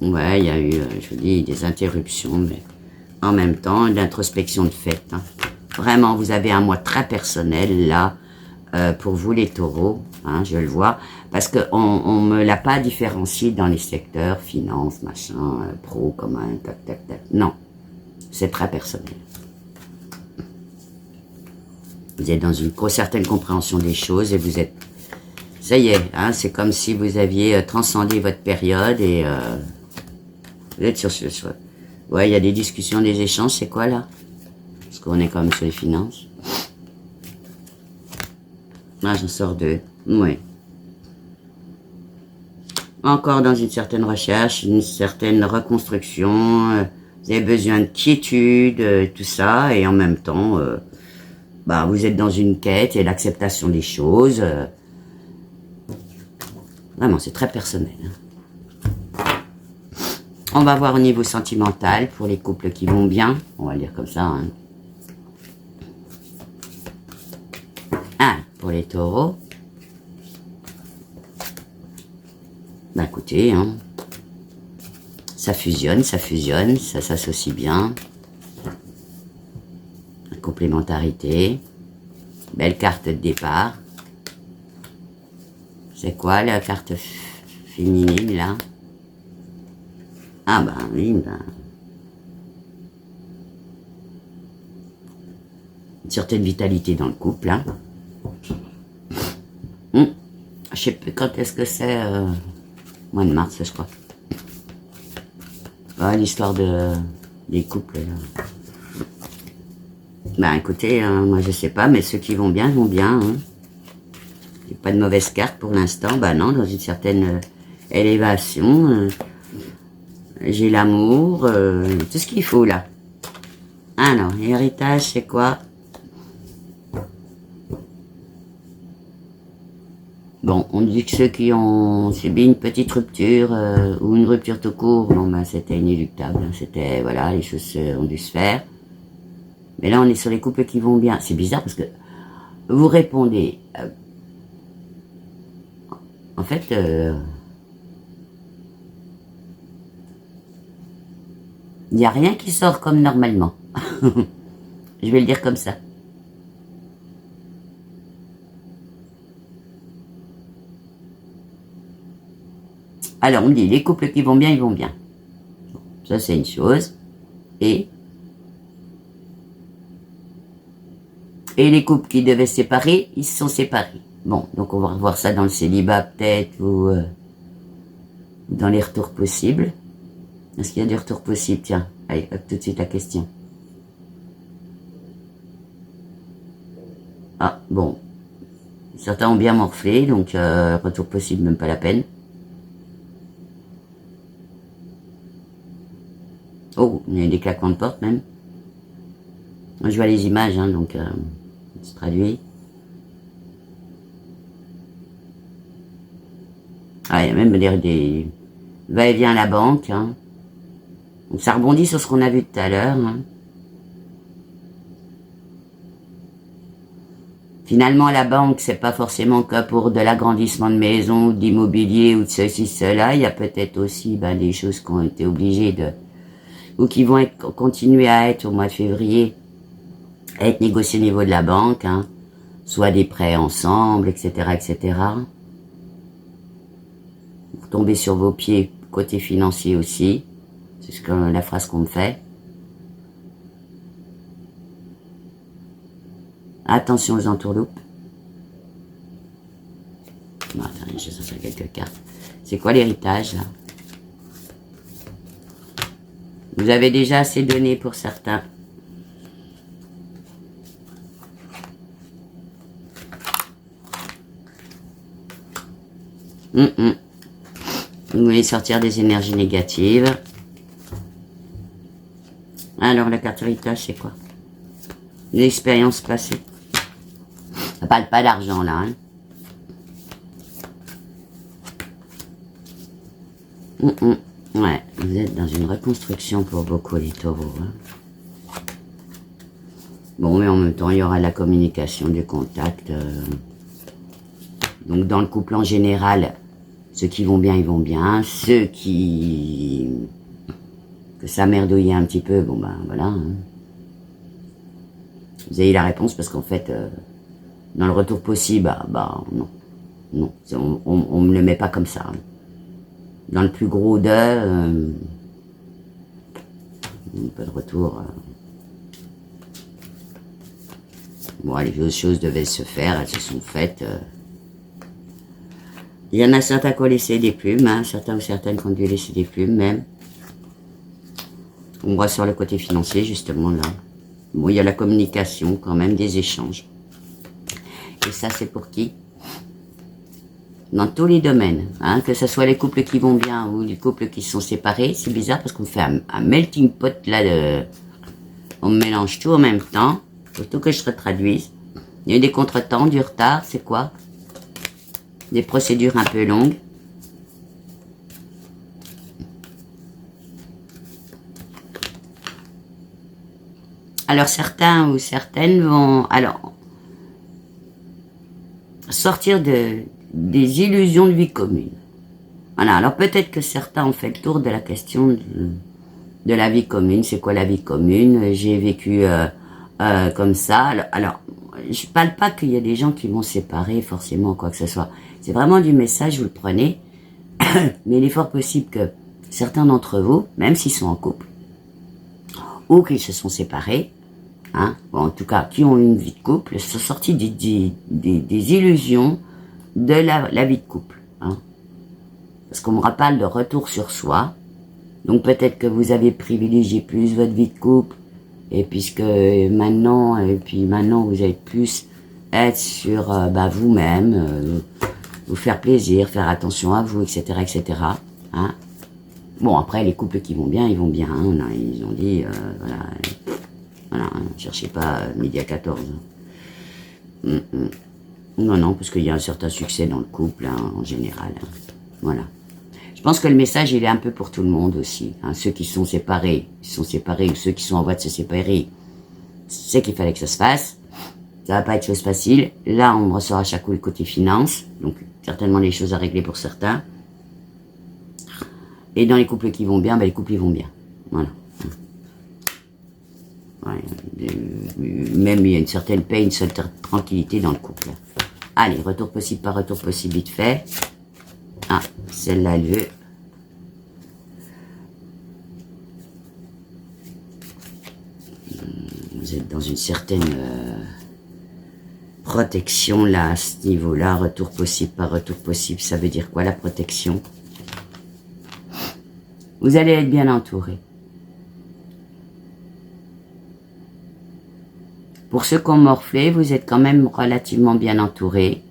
Ouais, il y a eu, je vous dis, des interruptions, mais en même temps, l'introspection de fait. Hein. Vraiment, vous avez un mois très personnel, là, pour vous les taureaux, hein, je le vois, parce qu'on me l'a pas différencié dans les secteurs, finance, machin, pro, commun, tac, tac, tac. Non, c'est très personnel. Vous êtes dans une certaine compréhension des choses et vous êtes... Ça y est, hein, c'est comme si vous aviez transcendé votre période et... vous êtes sur... Ouais, il y a des discussions, des échanges, c'est quoi là? Parce qu'on est quand même sur les finances. Ah, j'en sors deux. Oui. Encore dans une certaine recherche, une certaine reconstruction. Vous avez besoin de quiétude, tout ça. Et en même temps, bah, vous êtes dans une quête et l'acceptation des choses. Vraiment, c'est très personnel. Hein. On va voir au niveau sentimental pour les couples qui vont bien. On va le dire comme ça. Hein. Ah, pour les taureaux. Ben écoutez, hein, ça fusionne, ça s'associe bien. Complémentarité. Belle carte de départ. C'est quoi la carte féminine là? Ah ben oui, ben... une certaine vitalité dans le couple. Hein. Je sais plus quand est-ce que c'est... mois de mars, je crois. Ah, l'histoire des couples, là. Ben, écoutez, moi, je sais pas, mais ceux qui vont bien, vont bien. Hein. Il n'y a pas de mauvaise carte pour l'instant. Ben non, dans une certaine élévation. J'ai l'amour, tout ce qu'il faut, là. Ah non, héritage, c'est quoi? Bon, on dit que ceux qui ont subi une petite rupture ou une rupture tout court, bon ben c'était inéluctable, hein, c'était voilà, les choses ont dû se faire. Mais là on est sur les couples qui vont bien. C'est bizarre parce que vous répondez. En fait, il n'y a rien qui sort comme normalement. Je vais le dire comme ça. Alors, on dit, les couples qui vont bien, ils vont bien. Ça, c'est une chose. Et les couples qui devaient se séparer, ils se sont séparés. Bon, donc on va revoir ça dans le célibat, peut-être, ou dans les retours possibles. Est-ce qu'il y a des retours possibles? Tiens, allez, hop, tout de suite la question. Ah, bon. Certains ont bien morflé, donc retour possible, même pas la peine. Oh, il y a des claquements de porte même. Je vois les images, hein, donc ça se traduit. Ah, il y a même des va-et-vient à la banque. Hein. Donc ça rebondit sur ce qu'on a vu tout à l'heure. Hein. Finalement, la banque, c'est pas forcément que pour de l'agrandissement de maison, ou d'immobilier, ou de ceci, cela. Il y a peut-être aussi des choses qui ont été obligées de... ou qui vont continuer à être au mois de février, à être négociées au niveau de la banque, hein, soit des prêts ensemble, etc., etc. Vous tombez sur vos pieds côté financier aussi, c'est ce que la phrase qu'on me fait. Attention aux entourloupes. Bon, attendez, je vais sortir quelques cartes. C'est quoi l'héritage là? Vous avez déjà assez donné pour certains. Vous voulez sortir des énergies négatives. Alors, la carte héritage, c'est quoi? L'expérience passée. Ça parle pas d'argent, là. Hein. Ouais, vous êtes dans une reconstruction pour beaucoup, les taureaux. Hein. Bon, mais en même temps, il y aura la communication, du contact. Donc, dans le couple en général, ceux qui vont bien, ils vont bien. Ceux qui... que ça merdouille un petit peu, bon ben voilà. Hein. Vous avez la réponse parce qu'en fait, dans le retour possible, non. Non, on me le met pas comme ça. Hein. Dans le plus gros de... pas de retour. Bon, les choses devaient se faire, elles se sont faites. Il y en a certains qui ont laissé des plumes, hein, certains ou certaines qui ont dû laisser des plumes même. On voit sur le côté financier, justement, là. Bon, il y a la communication, quand même, des échanges. Et ça, c'est pour qui? Dans tous les domaines, hein, que ce soit les couples qui vont bien ou les couples qui sont séparés. C'est bizarre parce qu'on fait un melting pot, là, on mélange tout en même temps. Surtout que je retraduise. Il y a eu des contretemps, du retard, c'est quoi? Des procédures un peu longues. Alors certains ou certaines vont sortir des illusions de vie commune. Voilà, alors peut-être que certains ont fait le tour de la question de la vie commune. C'est quoi la vie commune? J'ai vécu comme ça. Alors, je parle pas qu'il y a des gens qui vont se séparer forcément, quoi que ce soit. C'est vraiment du message, vous le prenez. Mais il est fort possible que certains d'entre vous, même s'ils sont en couple, ou qu'ils se sont séparés, hein, ou en tout cas qui ont une vie de couple, sont sortis des illusions de la vie de couple. Hein. Parce qu'on me rappelle de retour sur soi. Donc peut-être que vous avez privilégié plus votre vie de couple, et puisque maintenant, vous allez plus être sur vous-même, vous faire plaisir, faire attention à vous, etc., etc. Hein. Bon, après, les couples qui vont bien, ils vont bien. Hein. Ils ont dit, voilà, hein, cherchez pas midi à 14. Non, parce qu'il y a un certain succès dans le couple, hein, en général. Hein. Voilà. Je pense que le message, il est un peu pour tout le monde aussi. Hein. Ceux qui sont séparés, ou ceux qui sont en voie de se séparer, c'est qu'il fallait que ça se fasse. Ça va pas être chose facile. Là, on ressort à chaque coup le côté finance. Donc, certainement des choses à régler pour certains. Et dans les couples qui vont bien, les couples, ils vont bien. Voilà. Ouais, même il y a une certaine paix, une certaine tranquillité dans le couple. Allez, retour possible, pas retour possible, vite fait. Ah, celle-là, elle veut. Vous êtes dans une certaine protection, là, à ce niveau-là. Retour possible, pas retour possible. Ça veut dire quoi, la protection? Vous allez être bien entouré. Pour ceux qui ont morflé, vous êtes quand même relativement bien entouré.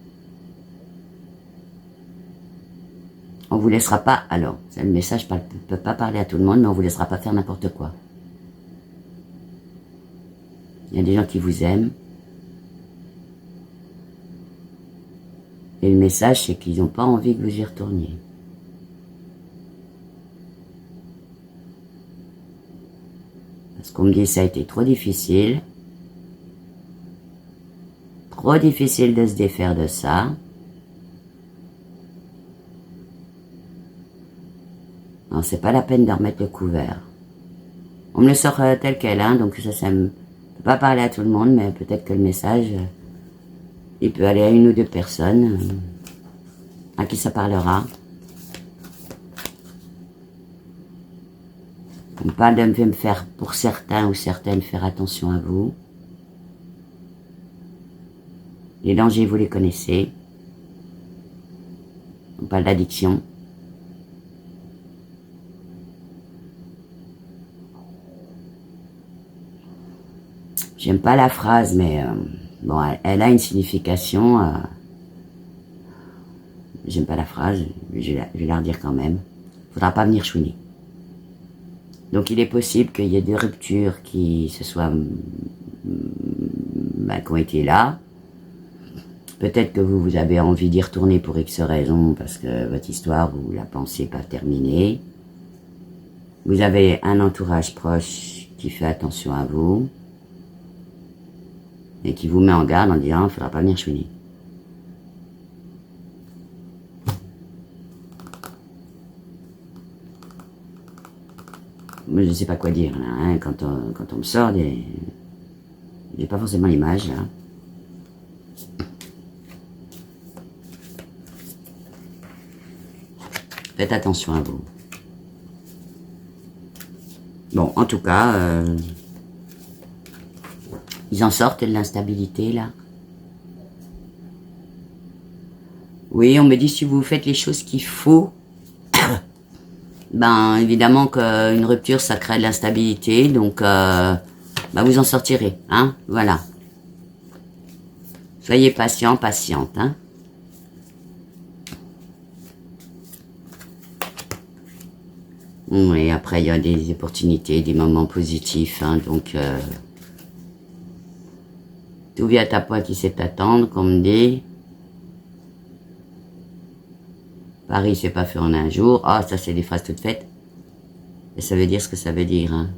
On vous laissera pas, alors, le message ne peut pas parler à tout le monde, mais on vous laissera pas faire n'importe quoi. Il y a des gens qui vous aiment. Et le message, c'est qu'ils n'ont pas envie que vous y retourniez. Parce qu'on me dit que ça a été trop difficile. Trop difficile de se défaire de ça. Non, c'est pas la peine de remettre le couvert. On me le sort tel quel, hein, donc ça ne peut pas parler à tout le monde, mais peut-être que le message, il peut aller à une ou deux personnes à qui ça parlera. On parle de me faire, pour certains ou certaines, faire attention à vous. Les dangers, vous les connaissez. On parle d'addiction. J'aime pas la phrase, mais bon, elle a une signification. J'aime pas la phrase, je vais la redire quand même. Faudra pas venir chouiner. Donc il est possible qu'il y ait des ruptures qui se soient, qui ont été là. Peut-être que vous avez envie d'y retourner pour X raisons, parce que votre histoire, vous la pensez pas terminée. Vous avez un entourage proche qui fait attention à vous et qui vous met en garde en disant « il ne faudra pas venir chouiner ». Moi, je ne sais pas quoi dire, là, hein, quand on me sort des... J'ai pas forcément l'image, là. Faites attention à vous. Bon, en tout cas, ils en sortent de l'instabilité, là. Oui, on me dit si vous faites les choses qu'il faut, ben évidemment qu'une rupture, ça crée de l'instabilité, donc vous en sortirez, hein, voilà. Soyez patient, patiente, hein. Et après, il y a des opportunités, des moments positifs, hein, donc tout vient à point qui sait attendre, comme on dit. Paris, c'est pas fait en un jour. Ah, ça, c'est des phrases toutes faites. Et ça veut dire ce que ça veut dire, hein.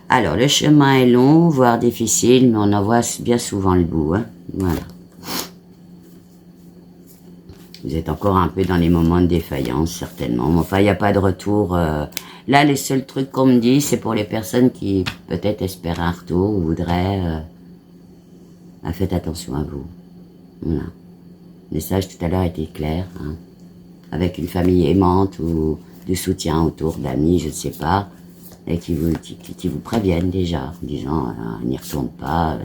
Alors, le chemin est long, voire difficile, mais on en voit bien souvent le bout, hein. Voilà. Vous êtes encore un peu dans les moments de défaillance, certainement. Mais enfin, il n'y a pas de retour. Là, les seuls trucs qu'on me dit, c'est pour les personnes qui peut-être espèrent un retour ou voudraient... faites attention à vous. Voilà. Le message tout à l'heure était clair, hein. Avec une famille aimante ou du soutien autour d'amis, je ne sais pas, et qui vous préviennent déjà, en disant n'y retourne pas.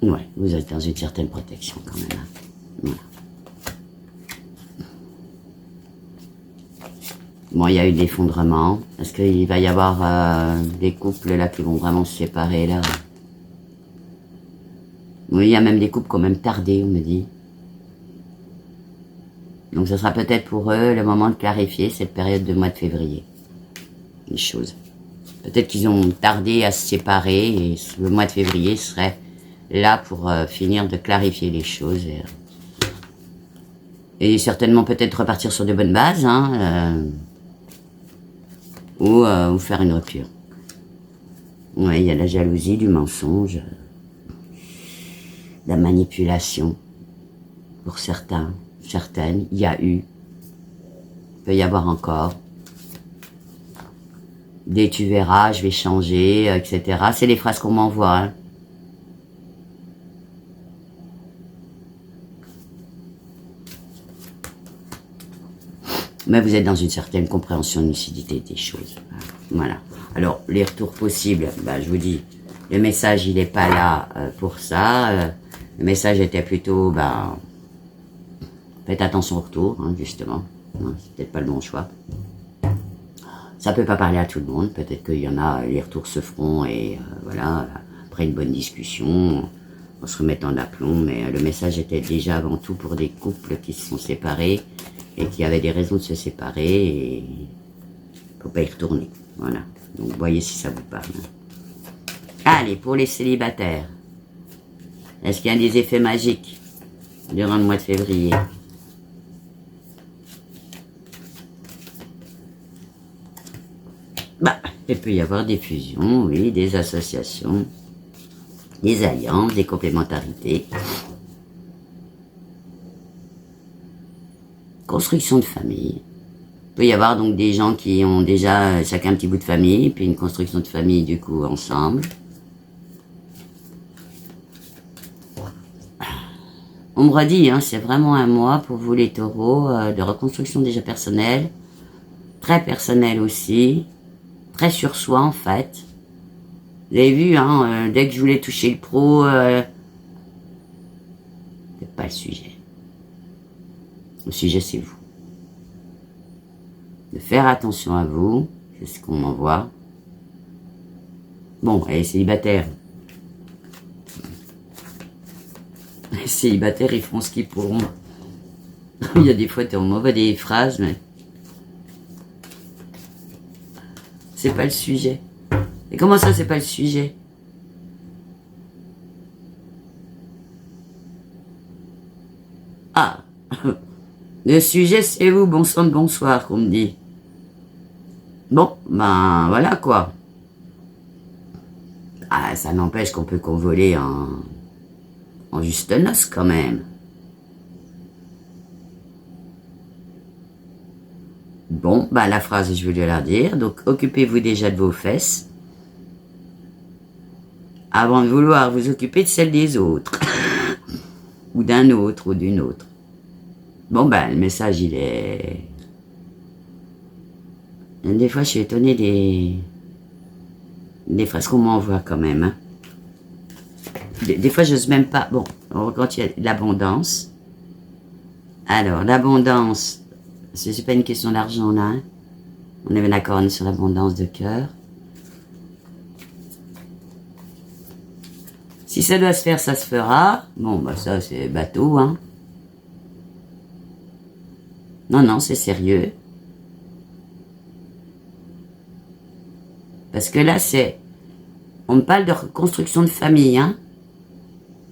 Ouais, vous êtes dans une certaine protection quand même, hein. Voilà. Bon, il y a eu de l'effondrement. Est-ce qu'il va y avoir des couples là qui vont vraiment se séparer là? Oui, il y a même des couples qui ont même tardé, on me dit. Donc ce sera peut-être pour eux le moment de clarifier cette période de mois de février. Les choses. Peut-être qu'ils ont tardé à se séparer et le mois de février serait là pour finir de clarifier les choses. Et certainement peut-être repartir sur de bonnes bases, hein, ou faire une rupture. Oui, il y a la jalousie, du mensonge, la manipulation, pour certains, certaines, il y a eu, il peut y avoir encore, des tu verras, je vais changer, etc. C'est les phrases qu'on m'envoie, hein. Mais vous êtes dans une certaine compréhension de lucidité des choses. Voilà. Alors, les retours possibles, je vous dis, le message, il n'est pas là pour ça. Le message était plutôt, faites attention au retour, hein, justement. C'est peut-être pas le bon choix. Ça peut pas parler à tout le monde. Peut-être qu'il y en a, les retours se feront et voilà, après une bonne discussion, on se remet en aplomb. Mais le message était déjà avant tout pour des couples qui se sont séparés et qui avaient des raisons de se séparer et il faut pas y retourner. Voilà. Donc voyez si ça vous parle. Allez, pour les célibataires, est-ce qu'il y a des effets magiques durant le mois de février? Il peut y avoir des fusions, oui, des associations, des alliances, des complémentarités. Construction de famille. Il peut y avoir donc des gens qui ont déjà chacun un petit bout de famille, puis une construction de famille du coup ensemble. On me redit, hein, c'est vraiment un mois pour vous les taureaux, de reconstruction déjà personnelle, très personnelle aussi, très sur soi en fait. Vous avez vu, hein, dès que je voulais toucher le pro, c'est pas le sujet. Le sujet c'est vous. De faire attention à vous, c'est ce qu'on m'envoie. Bon, elle est célibataire. Les célibataires, ils feront ce qu'ils pourront. Il y a des fois, tu m'envoies des phrases, mais... C'est pas le sujet. Et comment ça, c'est pas le sujet? Ah, le sujet, c'est vous, bon sang de bonsoir, qu'on me dit. Bon, ben, voilà, quoi. Ah, ça n'empêche qu'on peut convoler en juste noces, quand même. Bon, ben, la phrase, je vais lui la dire. Donc, occupez-vous déjà de vos fesses, avant de vouloir vous occuper de celles des autres. Ou d'un autre, ou d'une autre. Bon, ben, le message, il est... Des fois, je suis étonnée des phrases qu'on m'envoie quand même. Hein. Des fois, j'ose même pas... Bon, quand il y a l'abondance. Alors, l'abondance, c'est pas une question d'argent, là. Hein. On est d'accord, on est sur l'abondance de cœur. Si ça doit se faire, ça se fera. Bon, bah ça, c'est bateau, hein. Non, non, c'est sérieux. Parce que là, c'est... On me parle de reconstruction de famille, hein.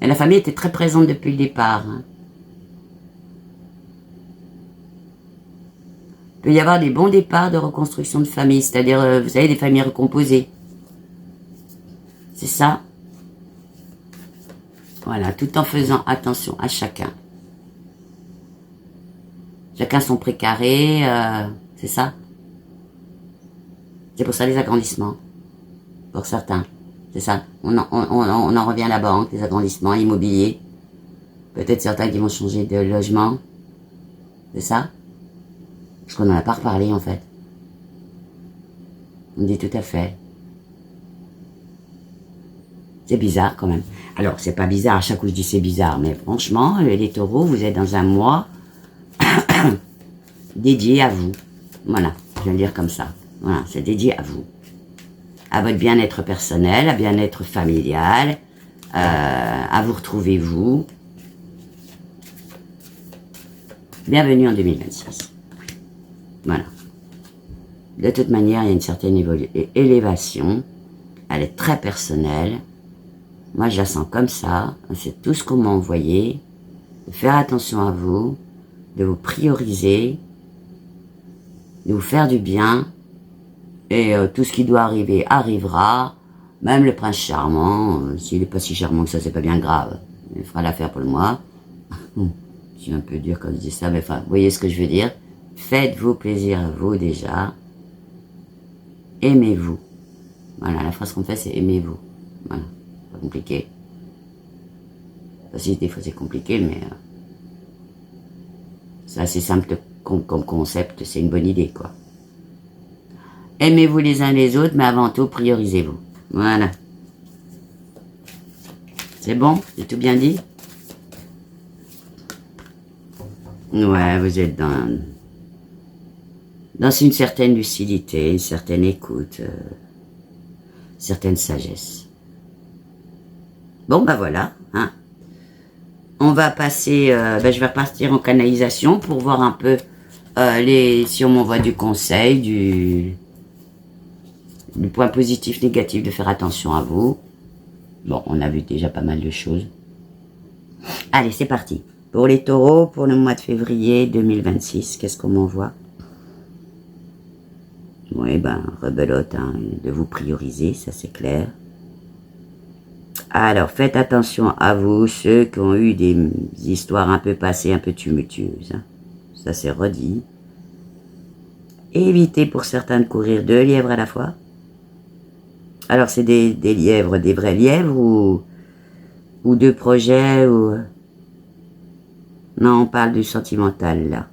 Et la famille était très présente depuis le départ. Hein. Il peut y avoir des bons départs de reconstruction de famille, c'est-à-dire, vous savez, des familles recomposées. C'est ça. Voilà, tout en faisant attention à chacun. Chacun son précaré, c'est ça. C'est pour ça les agrandissements. Pour certains. C'est ça. On en revient à la banque, les agrandissements immobiliers. Peut-être certains qui vont changer de logement. C'est ça. Parce qu'on n'en a pas reparlé en fait. On dit tout à fait. C'est bizarre quand même. Alors, c'est pas bizarre, à chaque coup je dis c'est bizarre, mais franchement, les taureaux, vous êtes dans un mois dédié à vous. Voilà, je vais le dire comme ça. Voilà, c'est dédié à vous. À votre bien-être personnel, à bien-être familial, à vous retrouver vous. Bienvenue en 2026. Voilà. De toute manière, il y a une certaine élévation. Elle est très personnelle. Moi, je la sens comme ça. C'est tout ce qu'on m'a envoyé. De faire attention à vous, de vous prioriser, de vous faire du bien. Et tout ce qui doit arriver, arrivera. Même le prince charmant, s'il n'est pas si charmant que ça, c'est pas bien grave. Il fera l'affaire pour le mois. Je suis un peu dur quand je dis ça, mais enfin, vous voyez ce que je veux dire. Faites-vous plaisir à vous déjà. Aimez-vous. Voilà, la phrase qu'on fait, c'est aimez-vous. Voilà, pas compliqué. Enfin, si, des fois c'est compliqué, mais c'est assez simple comme concept, c'est une bonne idée, quoi. Aimez-vous les uns les autres, mais avant tout, priorisez-vous. Voilà. C'est bon? J'ai tout bien dit? Ouais, vous êtes dans une certaine lucidité, une certaine écoute, certaine sagesse. Bon, bah voilà, hein. On va passer, je vais repartir en canalisation pour voir un peu si on m'envoie du conseil, du point positif, négatif, de faire attention à vous. Bon, on a vu déjà pas mal de choses. Allez, c'est parti. Pour les taureaux, pour le mois de février 2026, qu'est-ce qu'on m'envoie? Oui, ben, rebelote, hein, de vous prioriser, ça c'est clair. Alors, faites attention à vous, ceux qui ont eu des histoires un peu passées, un peu tumultueuses. Hein. Ça c'est redit. Évitez pour certains de courir 2 lièvres à la fois. Alors, c'est des lièvres, des vrais lièvres ou 2 projets ou... Non, on parle du sentimental, là.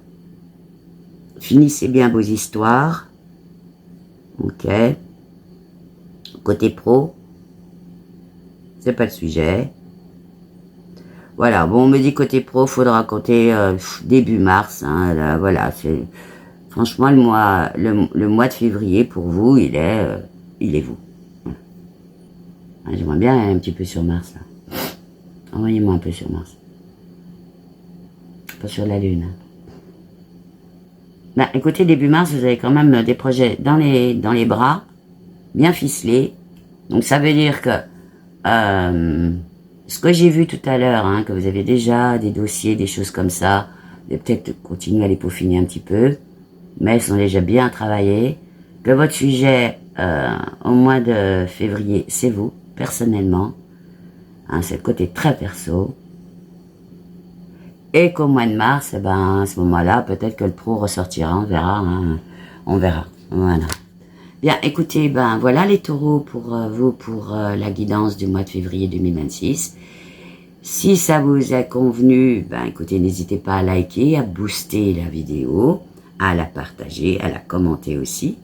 Finissez bien vos histoires. Ok. Côté pro, c'est pas le sujet. Voilà, bon, on me dit côté pro, faudra compter début mars. Hein, là, voilà, c'est... Franchement, le mois de février, pour vous, il est vous. Ah, j'aimerais bien aller un petit peu sur Mars, là. Envoyez-moi un peu sur Mars. Pas sur la Lune. Bah, écoutez, début mars, vous avez quand même des projets dans les bras, bien ficelés. Donc ça veut dire que ce que j'ai vu tout à l'heure, hein, que vous avez déjà des dossiers, des choses comme ça, vous allez peut-être continuer à les peaufiner un petit peu, mais elles sont déjà bien travaillées. Que votre sujet au mois de février, c'est vous, personnellement. Hein, c'est le côté très perso. Et qu'au mois de mars, eh ben, à ce moment-là, peut-être que le pro ressortira, on verra, hein, on verra. Voilà. Bien, écoutez, ben voilà les taureaux pour vous, pour la guidance du mois de février 2026. Si ça vous a convenu, ben écoutez, n'hésitez pas à liker, à booster la vidéo, à la partager, à la commenter aussi.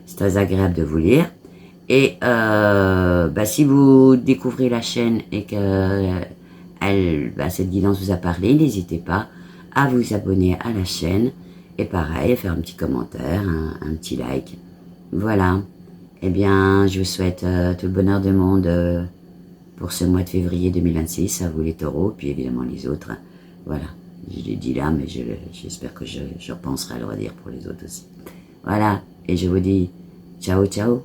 C'est très agréable de vous lire. Et ben, si vous découvrez la chaîne et que cette guidance vous a parlé, n'hésitez pas à vous abonner à la chaîne. Et pareil, faire un petit commentaire, un petit like. Voilà. Eh bien, je vous souhaite tout le bonheur du monde pour ce mois de février 2026, à vous les taureaux, puis évidemment les autres. Voilà. Je l'ai dit là, mais j'espère que je repenserai à le redire pour les autres aussi. Voilà. Et je vous dis ciao, ciao.